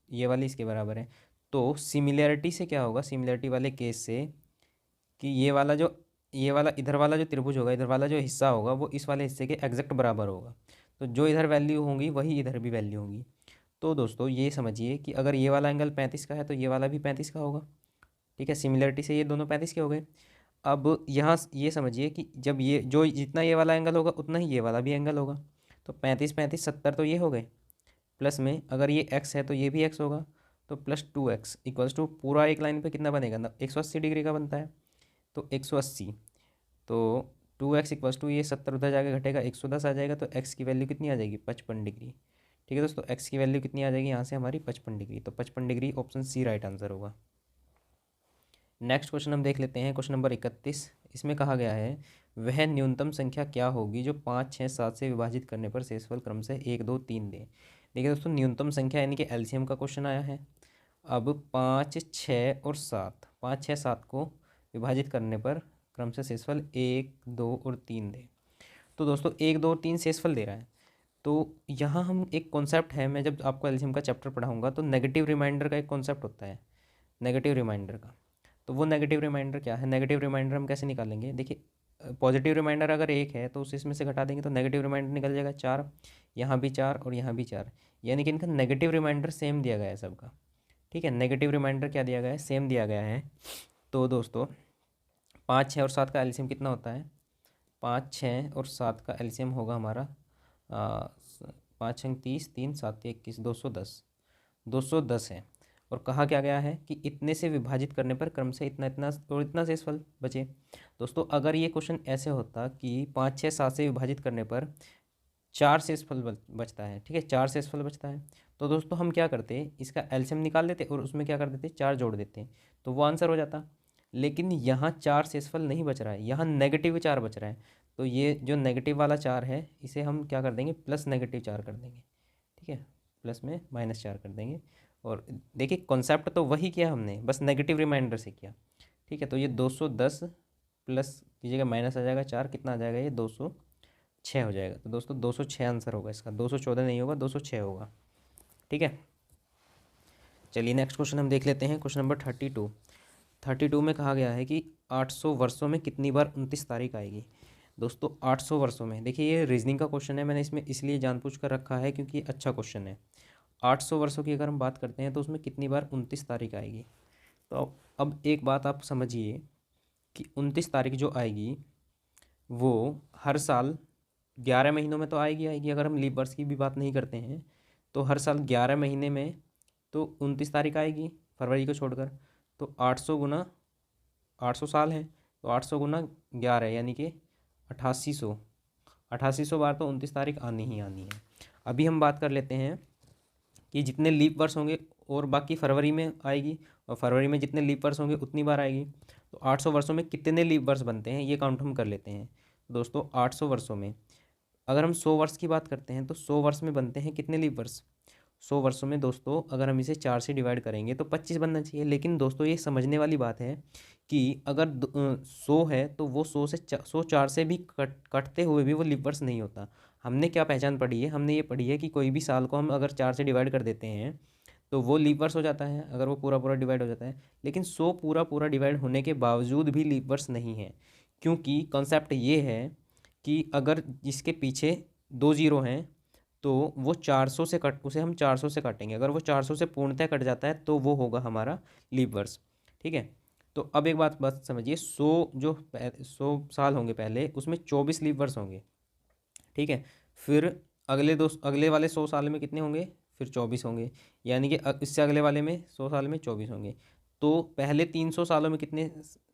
ये वाली इसके बराबर है, तो सिमिलैरिटी से क्या होगा, सिमिलैरिटी वाले केस से, कि ये वाला इधर वाला जो त्रिभुज होगा, इधर वाला जो हिस्सा होगा वो इस वाले हिस्से के एग्जैक्ट बराबर होगा, तो जो इधर वैल्यू होंगी वही इधर भी वैल्यू होंगी। तो दोस्तों ये समझिए कि अगर ये वाला एंगल 35 का है तो ये वाला भी 35 का होगा, ठीक है। सिमिलरिटी से ये दोनों 35 के हो गए। अब यहाँ ये समझिए कि जब ये जो जितना ये वाला एंगल होगा उतना ही ये वाला भी एंगल होगा, तो 35 35 70 तो ये हो गए, प्लस में अगर ये x है तो ये भी x होगा, तो +2x इक्वल्स टू पूरा एक लाइन पे कितना बनेगा ना, 180 डिग्री का बनता है, तो 180, तो 2x इक्वल्स टू ये 70 उधर जाके घटेगा 110 आ जाएगा, तो x की वैल्यू कितनी आ जाएगी, 55 डिग्री, ठीक है दोस्तों, एक्स की वैल्यू कितनी आ जाएगी यहाँ से हमारी 55 डिग्री, तो 55 degree option C right answer होगा। नेक्स्ट क्वेश्चन हम देख लेते हैं, क्वेश्चन नंबर 31। इसमें कहा गया है वह न्यूनतम संख्या क्या होगी जो 5, 6, 7 से विभाजित करने पर शेषफल क्रमशः 1, 2, 3 दे। देखिए दोस्तों, न्यूनतम संख्या यानी कि एलसीएम का क्वेश्चन आया है। अब 5, 6 और 7, 5, 6, 7 को विभाजित करने पर क्रमशः शेषफल 1, 2 और 3 दे। तो दोस्तों 1, 2 और 3 शेषफल दे रहा है। तो यहाँ हम एक कॉन्सेप्ट है, मैं जब आपको एलसीएम का चैप्टर पढ़ाऊंगा तो नेगेटिव रिमाइंडर का एक कॉन्सेप्ट होता है, नेगेटिव रिमाइंडर का। तो वो नेगेटिव रिमाइंडर क्या है, नेगेटिव रिमाइंडर हम कैसे निकालेंगे, देखिए पॉजिटिव रिमाइंडर अगर 1 है तो उसे इसमें से घटा देंगे तो नेगेटिव रिमाइंडर निकल जाएगा 4, यहाँ भी 4 और यहाँ भी 4, यानी कि इनका नेगेटिव रिमाइंडर सेम दिया गया है सबका। ठीक है, नेगेटिव रिमाइंडर क्या दिया गया है, सेम दिया गया है। तो दोस्तों 5, 6 और 7 का एलसीएम कितना होता है, 5, 6 और 7 का एलसीएम होगा हमारा 5 छंग 30, 3 7 21, 210, 210 है। और कहा क्या गया है कि इतने से विभाजित करने पर क्रम से इतना इतना और इतना शेषफल बचे। दोस्तों अगर ये क्वेश्चन ऐसे होता कि 5, 6, 7 से विभाजित करने पर 4 शेषफल बचता है, ठीक है, 4 शेषफल बचता है, तो दोस्तों हम क्या करते, इसका एलसीएम निकाल लेते और उसमें क्या कर देते, 4 जोड़ देते, तो वो आंसर हो जाता। लेकिन यहाँ 4 शेषफल नहीं बच रहा है, यहाँ नेगेटिव 4 बच रहा है। तो ये जो नेगेटिव वाला 4 है इसे हम क्या कर देंगे, प्लस नेगेटिव 4 कर देंगे। ठीक है, प्लस में -4 कर देंगे। और देखिए कॉन्सेप्ट तो वही किया हमने, बस नेगेटिव रिमाइंडर से किया। ठीक है, तो ये 210 प्लस कीजिएगा, माइनस आ जाएगा 4, कितना आ जाएगा, ये 206 हो जाएगा। तो दोस्तों 206 आंसर होगा इसका, 214 नहीं होगा, 206 होगा। ठीक है, चलिए नेक्स्ट क्वेश्चन हम देख लेते हैं, क्वेश्चन नंबर 32 में कहा गया है कि 800 वर्षों में कितनी बार 29 तारीख आएगी। दोस्तों 800 वर्षों में, देखिए ये रीजनिंग का क्वेश्चन है, मैंने इसमें इसलिए जानबूझ कर रखा है क्योंकि अच्छा क्वेश्चन है। 800 वर्षों की अगर हम बात करते हैं तो उसमें कितनी बार 29 तारीख आएगी। तो अब एक बात आप समझिए कि 29 तारीख जो आएगी वो हर साल 11 महीनों में तो आएगी। अगर हम लीप वर्ष की भी बात नहीं करते हैं तो हर साल 11 महीने में तो 29 तारीख आएगी, फरवरी को छोड़कर। तो 800 गुना 800 साल हैं, तो 800 गुना 11 यानी कि 8800 बार तो 29 तारीख आनी ही आनी है। अभी हम बात कर लेते हैं कि जितने लीप वर्ष होंगे और बाकी फरवरी में आएगी, और फरवरी में जितने लीप वर्ष होंगे उतनी बार आएगी। तो 800 वर्षों में कितने लीप वर्ष बनते हैं ये काउंट हम कर लेते हैं। दोस्तों 800 वर्षों में अगर हम 100 वर्ष की बात करते हैं तो 100 वर्ष में बनते हैं कितने लीप वर्ष, 100 वर्षों में दोस्तों अगर हम इसे 4 से डिवाइड करेंगे तो 25 बनना चाहिए। लेकिन दोस्तों ये समझने वाली बात है कि अगर 100 है तो वो 100 4 से भी कटते हुए भी वो लीप वर्ष नहीं होता। हमने क्या पहचान पढ़ी है, हमने ये पढ़ी है कि कोई भी साल को हम अगर 4 से डिवाइड कर देते हैं तो वो लीप वर्ष हो जाता है, अगर वो पूरा पूरा डिवाइड हो जाता है। लेकिन 100 पूरा पूरा डिवाइड होने के बावजूद भी लीप वर्ष नहीं है, क्योंकि कॉन्सेप्ट ये है कि अगर जिसके पीछे 2 जीरो हैं तो वो 400 से कट, उसे हम 400 से काटेंगे, अगर वो 400 से पूर्णतः कट जाता है तो वो होगा हमारा लीप वर्ष। ठीक है, तो अब एक बात समझिए, 100 साल होंगे पहले, उसमें 24 लीप वर्ष होंगे। ठीक है, फिर अगले वाले 100 साल में कितने होंगे, फिर 24 होंगे, यानी कि इससे अगले वाले में 100 साल में 24 होंगे। तो पहले 300 सालों में कितने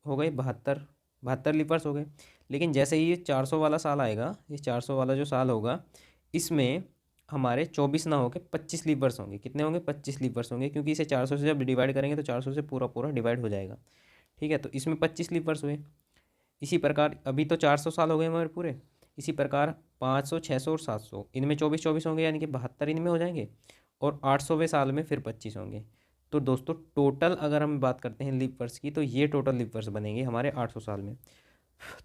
हो गए, 72 लीप वर्ष हो गए। लेकिन जैसे ही ये 400 वाला साल आएगा, ये 400 वाला जो साल होगा इसमें हमारे 24 ना होकर 25 लीप वर्ष होंगे। कितने होंगे, 25 लीप वर्ष होंगे, क्योंकि इसे 400 से जब डिवाइड करेंगे तो 400 से पूरा पूरा डिवाइड हो जाएगा। ठीक है, तो इसमें 25 लीप वर्ष हुए। इसी प्रकार अभी तो 400 साल हो गए हमारे पूरे, इसी प्रकार 500, 600 और 700 इनमें 24 होंगे, यानी कि 72 इनमें हो जाएंगे, और 800वें साल में फिर 25 होंगे। तो दोस्तों टोटल अगर हम बात करते हैं लीप वर्ष की तो ये टोटल लीप वर्ष बनेंगे हमारे 800 साल में।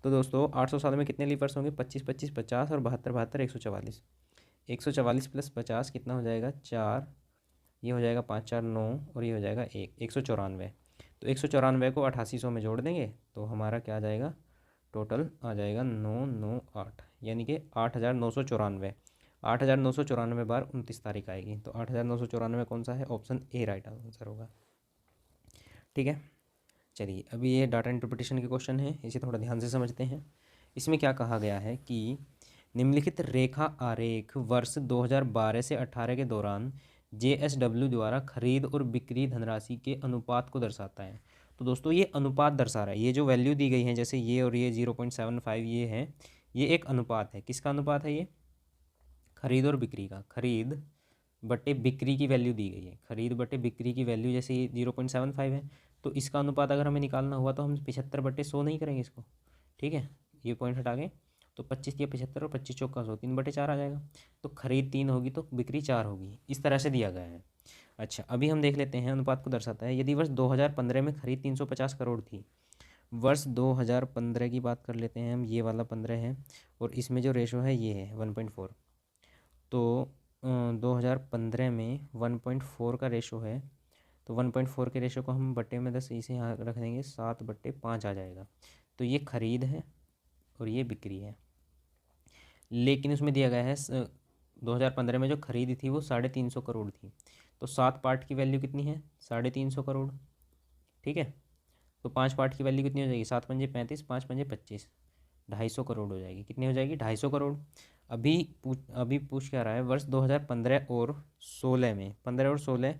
तो दोस्तों 800 साल में कितने लीप वर्ष होंगे, 25, 25, 50 और 72, 144, 144 प्लस 50 कितना हो जाएगा, 4, ये हो जाएगा 5, 4, 9 और ये हो जाएगा 194। तो 194 को 8800 में जोड़ देंगे तो हमारा क्या आ जाएगा, टोटल आ जाएगा 998, यानी कि 8994, 8994 बार 29 तारीख आएगी। तो 8994 कौन सा है, ऑप्शन ए राइट आंसर होगा। ठीक है, चलिए अभी ये डाटा इंटरप्रिटेशन के क्वेश्चन है, इसे थोड़ा ध्यान से समझते हैं। इसमें क्या कहा गया है कि निम्नलिखित रेखा आरेख वर्ष 2012 से 18 के दौरान JSW द्वारा खरीद और बिक्री धनराशि के अनुपात को दर्शाता है। तो दोस्तों ये अनुपात दर्शा रहा है, ये जो वैल्यू दी गई है जैसे ये और ये 0.75 ये है, ये एक अनुपात है। किसका अनुपात है, ये खरीद और बिक्री का, खरीद बटे बिक्री की वैल्यू दी गई है, खरीद बटे बिक्री की वैल्यू जैसे ये 0.75 है, तो इसका अनुपात अगर हमें निकालना हुआ तो हम 75/100 नहीं करेंगे इसको, ठीक है, ये पॉइंट हटा के, तो 25 या 75 और 25 चौका 100, 3/4 आ जाएगा। तो खरीद 3 होगी तो बिक्री 4 होगी, इस तरह से दिया गया है। अच्छा, अभी हम देख लेते हैं अनुपात को दर्शाता है। यदि वर्ष 2015 में खरीद 350 करोड़ थी, वर्ष 2015 की बात कर लेते हैं हम, ये वाला 15 है, और इसमें जो रेशो है ये है 1.4, तो 2015 में 1.4 का रेशो है, तो 1.4 के रेशो को हम बट्टे में 10 इसे यहाँ रख देंगे, 7/5 आ जाएगा। तो ये खरीद है और ये बिक्री है। लेकिन उसमें दिया गया है 2015 में जो खरीदी थी वो 350 करोड़ थी, तो 7 पार्ट की वैल्यू कितनी है, 350 करोड़, ठीक है। तो 5 पार्ट की वैल्यू कितनी हो जाएगी, 7×5 = 35, 5×5 = 25, 250 करोड़ हो जाएगी। कितनी हो जाएगी, 250 करोड़। अभी पूछ क्या रहा है, वर्ष 2015 और 16 में, 15 और 16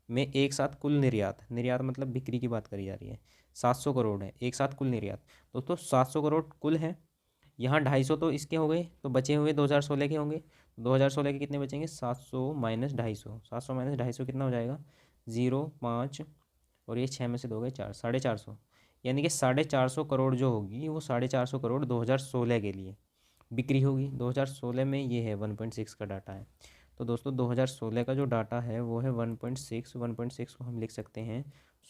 में एक साथ कुल निर्यात, निर्यात मतलब बिक्री की बात करी जा रही है, 700 करोड़ है एक साथ कुल निर्यात। दोस्तों 700 करोड़ कुल है, यहाँ 250 तो इसके हो गए, तो बचे हुए 2016 के होंगे, 2016 के कितने बचेंगे, 700 - 250, 700 - 250 कितना हो जाएगा, 0, 5, और ये 6 में से 2 गए 4, 450, यानी कि 450 करोड़ जो होगी वो 450 करोड़ 2016 के लिए बिक्री होगी। 2016 में ये है 1.6 का डाटा है, तो दोस्तों 2016 का जो डाटा है वो है 1.6, 1.6 को हम लिख सकते हैं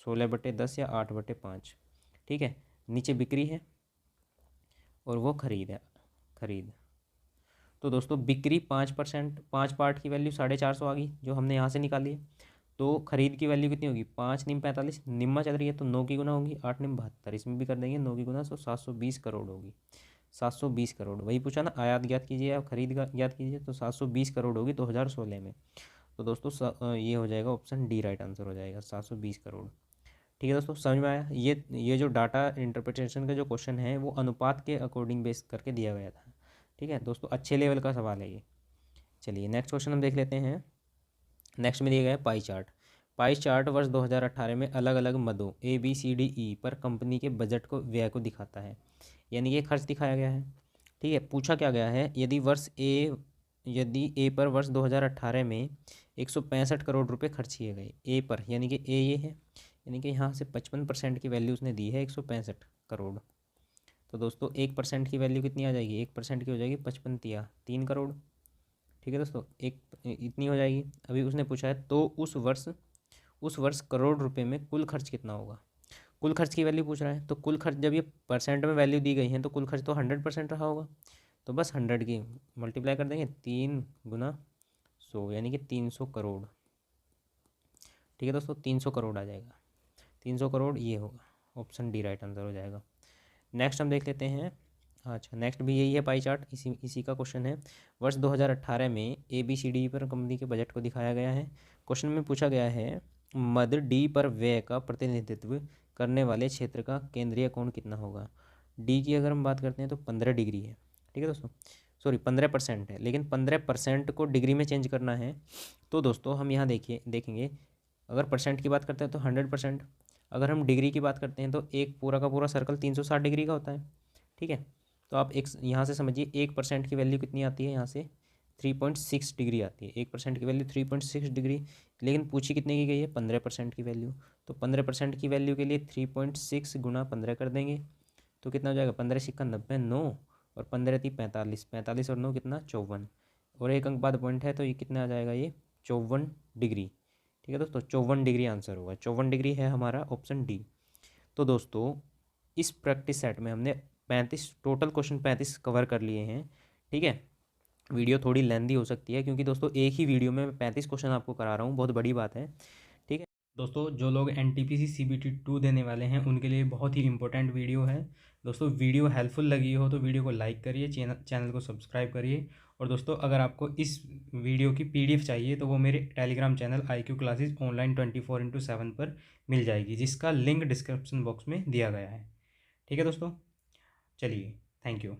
16/10 या 8/5, ठीक है। नीचे बिक्री है और वो खरीद है, खरीद। तो दोस्तों बिक्री 5%, 5 पार्ट की वैल्यू 450 आ गई जो हमने यहाँ से निकाली है। तो खरीद की वैल्यू कितनी होगी, 5 निम 45, निम्मा चल रही है तो 9 की गुना होगी, 8 निम 72, इसमें भी कर देंगे 9 की गुना, तो 720 करोड़ होगी, 720 करोड़। वही पूछा ना, आयात ज्ञात कीजिए या खरीद ज्ञात कीजिए, तो 720 करोड़ होगी 2016 में। तो दोस्तों ये हो जाएगा ऑप्शन डी राइट आंसर हो जाएगा, 720 करोड़। ठीक है दोस्तों, समझ में आया। ये जो डाटा इंटरप्रिटेशन का जो क्वेश्चन है वो अनुपात के अकॉर्डिंग बेस करके दिया गया था। ठीक है दोस्तों, अच्छे लेवल का सवाल है ये। चलिए नेक्स्ट क्वेश्चन हम देख लेते हैं। नेक्स्ट में दिया गया है पाई चार्ट। पाई चार्ट वर्ष 2018 में अलग अलग मदों ABCDE पर कंपनी के बजट को, व्यय को दिखाता है, यानी ये खर्च दिखाया गया है। ठीक है, पूछा क्या गया है, यदि ए पर वर्ष 2018 में 165 करोड़ रुपए खर्च किए गए, ए पर, यानी कि ए ये है, यानी कि यहाँ से 55% की वैल्यू उसने दी है 165 करोड़। तो दोस्तों 1% की वैल्यू कितनी आ जाएगी, 1% की हो जाएगी 55 × 3 करोड़। ठीक है दोस्तों, एक इतनी हो जाएगी। अभी उसने पूछा है तो उस वर्ष करोड़ रुपए में कुल खर्च कितना होगा, कुल खर्च की वैल्यू पूछ रहा है। तो कुल खर्च, जब ये परसेंट में वैल्यू दी गई है तो कुल खर्च तो 100% रहा होगा, तो बस 100 की मल्टीप्लाई कर देंगे 3 × 100, यानी कि 300 करोड़। ठीक है दोस्तों, 300 करोड़ आ जाएगा, 300 करोड़ ये होगा, ऑप्शन डी राइट आंसर हो जाएगा। नेक्स्ट हम देख लेते हैं। अच्छा, नेक्स्ट भी यही है पाई चार्ट, इसी का क्वेश्चन है। वर्ष 2018 में ABCD पर कंपनी के बजट को दिखाया गया है। क्वेश्चन में पूछा गया है मद डी पर व्यय का प्रतिनिधित्व करने वाले क्षेत्र का केंद्रीय कोण कितना होगा। डी की अगर हम बात करते हैं तो 15 डिग्री है। ठीक है दोस्तों, सॉरी 15% है, लेकिन 15% को डिग्री में चेंज करना है। तो दोस्तों हम यहाँ देखेंगे, अगर परसेंट की बात करते हैं तो 100%, अगर हम डिग्री की बात करते हैं तो एक पूरा का पूरा सर्कल 360 डिग्री का होता है। ठीक है, तो आप एक यहाँ से समझिए 1% की वैल्यू कितनी आती है, यहाँ से 3.6 डिग्री आती है, 1% की वैल्यू 3.6 डिग्री। लेकिन पूछी कितने की गई है, 15% की वैल्यू। तो 15% की वैल्यू के लिए 3.6 × 15 कर देंगे, तो कितना हो जाएगा, 15 × 90, 9, और 15 × 3 = 45, 45 और 9 कितना, 54, और एक अंक बाद पॉइंट है तो ये कितना आ जाएगा, ये 54 डिग्री। ठीक है दोस्तों, 54 डिग्री आंसर होगा, 54 डिग्री है हमारा ऑप्शन डी। तो दोस्तों इस प्रैक्टिस सेट में हमने 35 टोटल क्वेश्चन 35 कवर कर लिए हैं। ठीक है, वीडियो थोड़ी लेंदी हो सकती है क्योंकि दोस्तों एक ही वीडियो में मैं 35 क्वेश्चन आपको करा रहा हूँ, बहुत बड़ी बात है। ठीक है दोस्तों, जो लोग NTPC CBT 2 देने वाले हैं उनके लिए बहुत ही इंपॉर्टेंट वीडियो है। दोस्तों वीडियो हेल्पफुल लगी हो तो वीडियो को लाइक करिए, चैनल को सब्सक्राइब करिए। और दोस्तों अगर आपको इस वीडियो की PDF चाहिए तो वो मेरे Telegram channel IQ classes online 24/7 पर मिल जाएगी, जिसका लिंक डिस्क्रिप्शन बॉक्स में दिया गया है। ठीक है दोस्तों, चलिए, थैंक यू।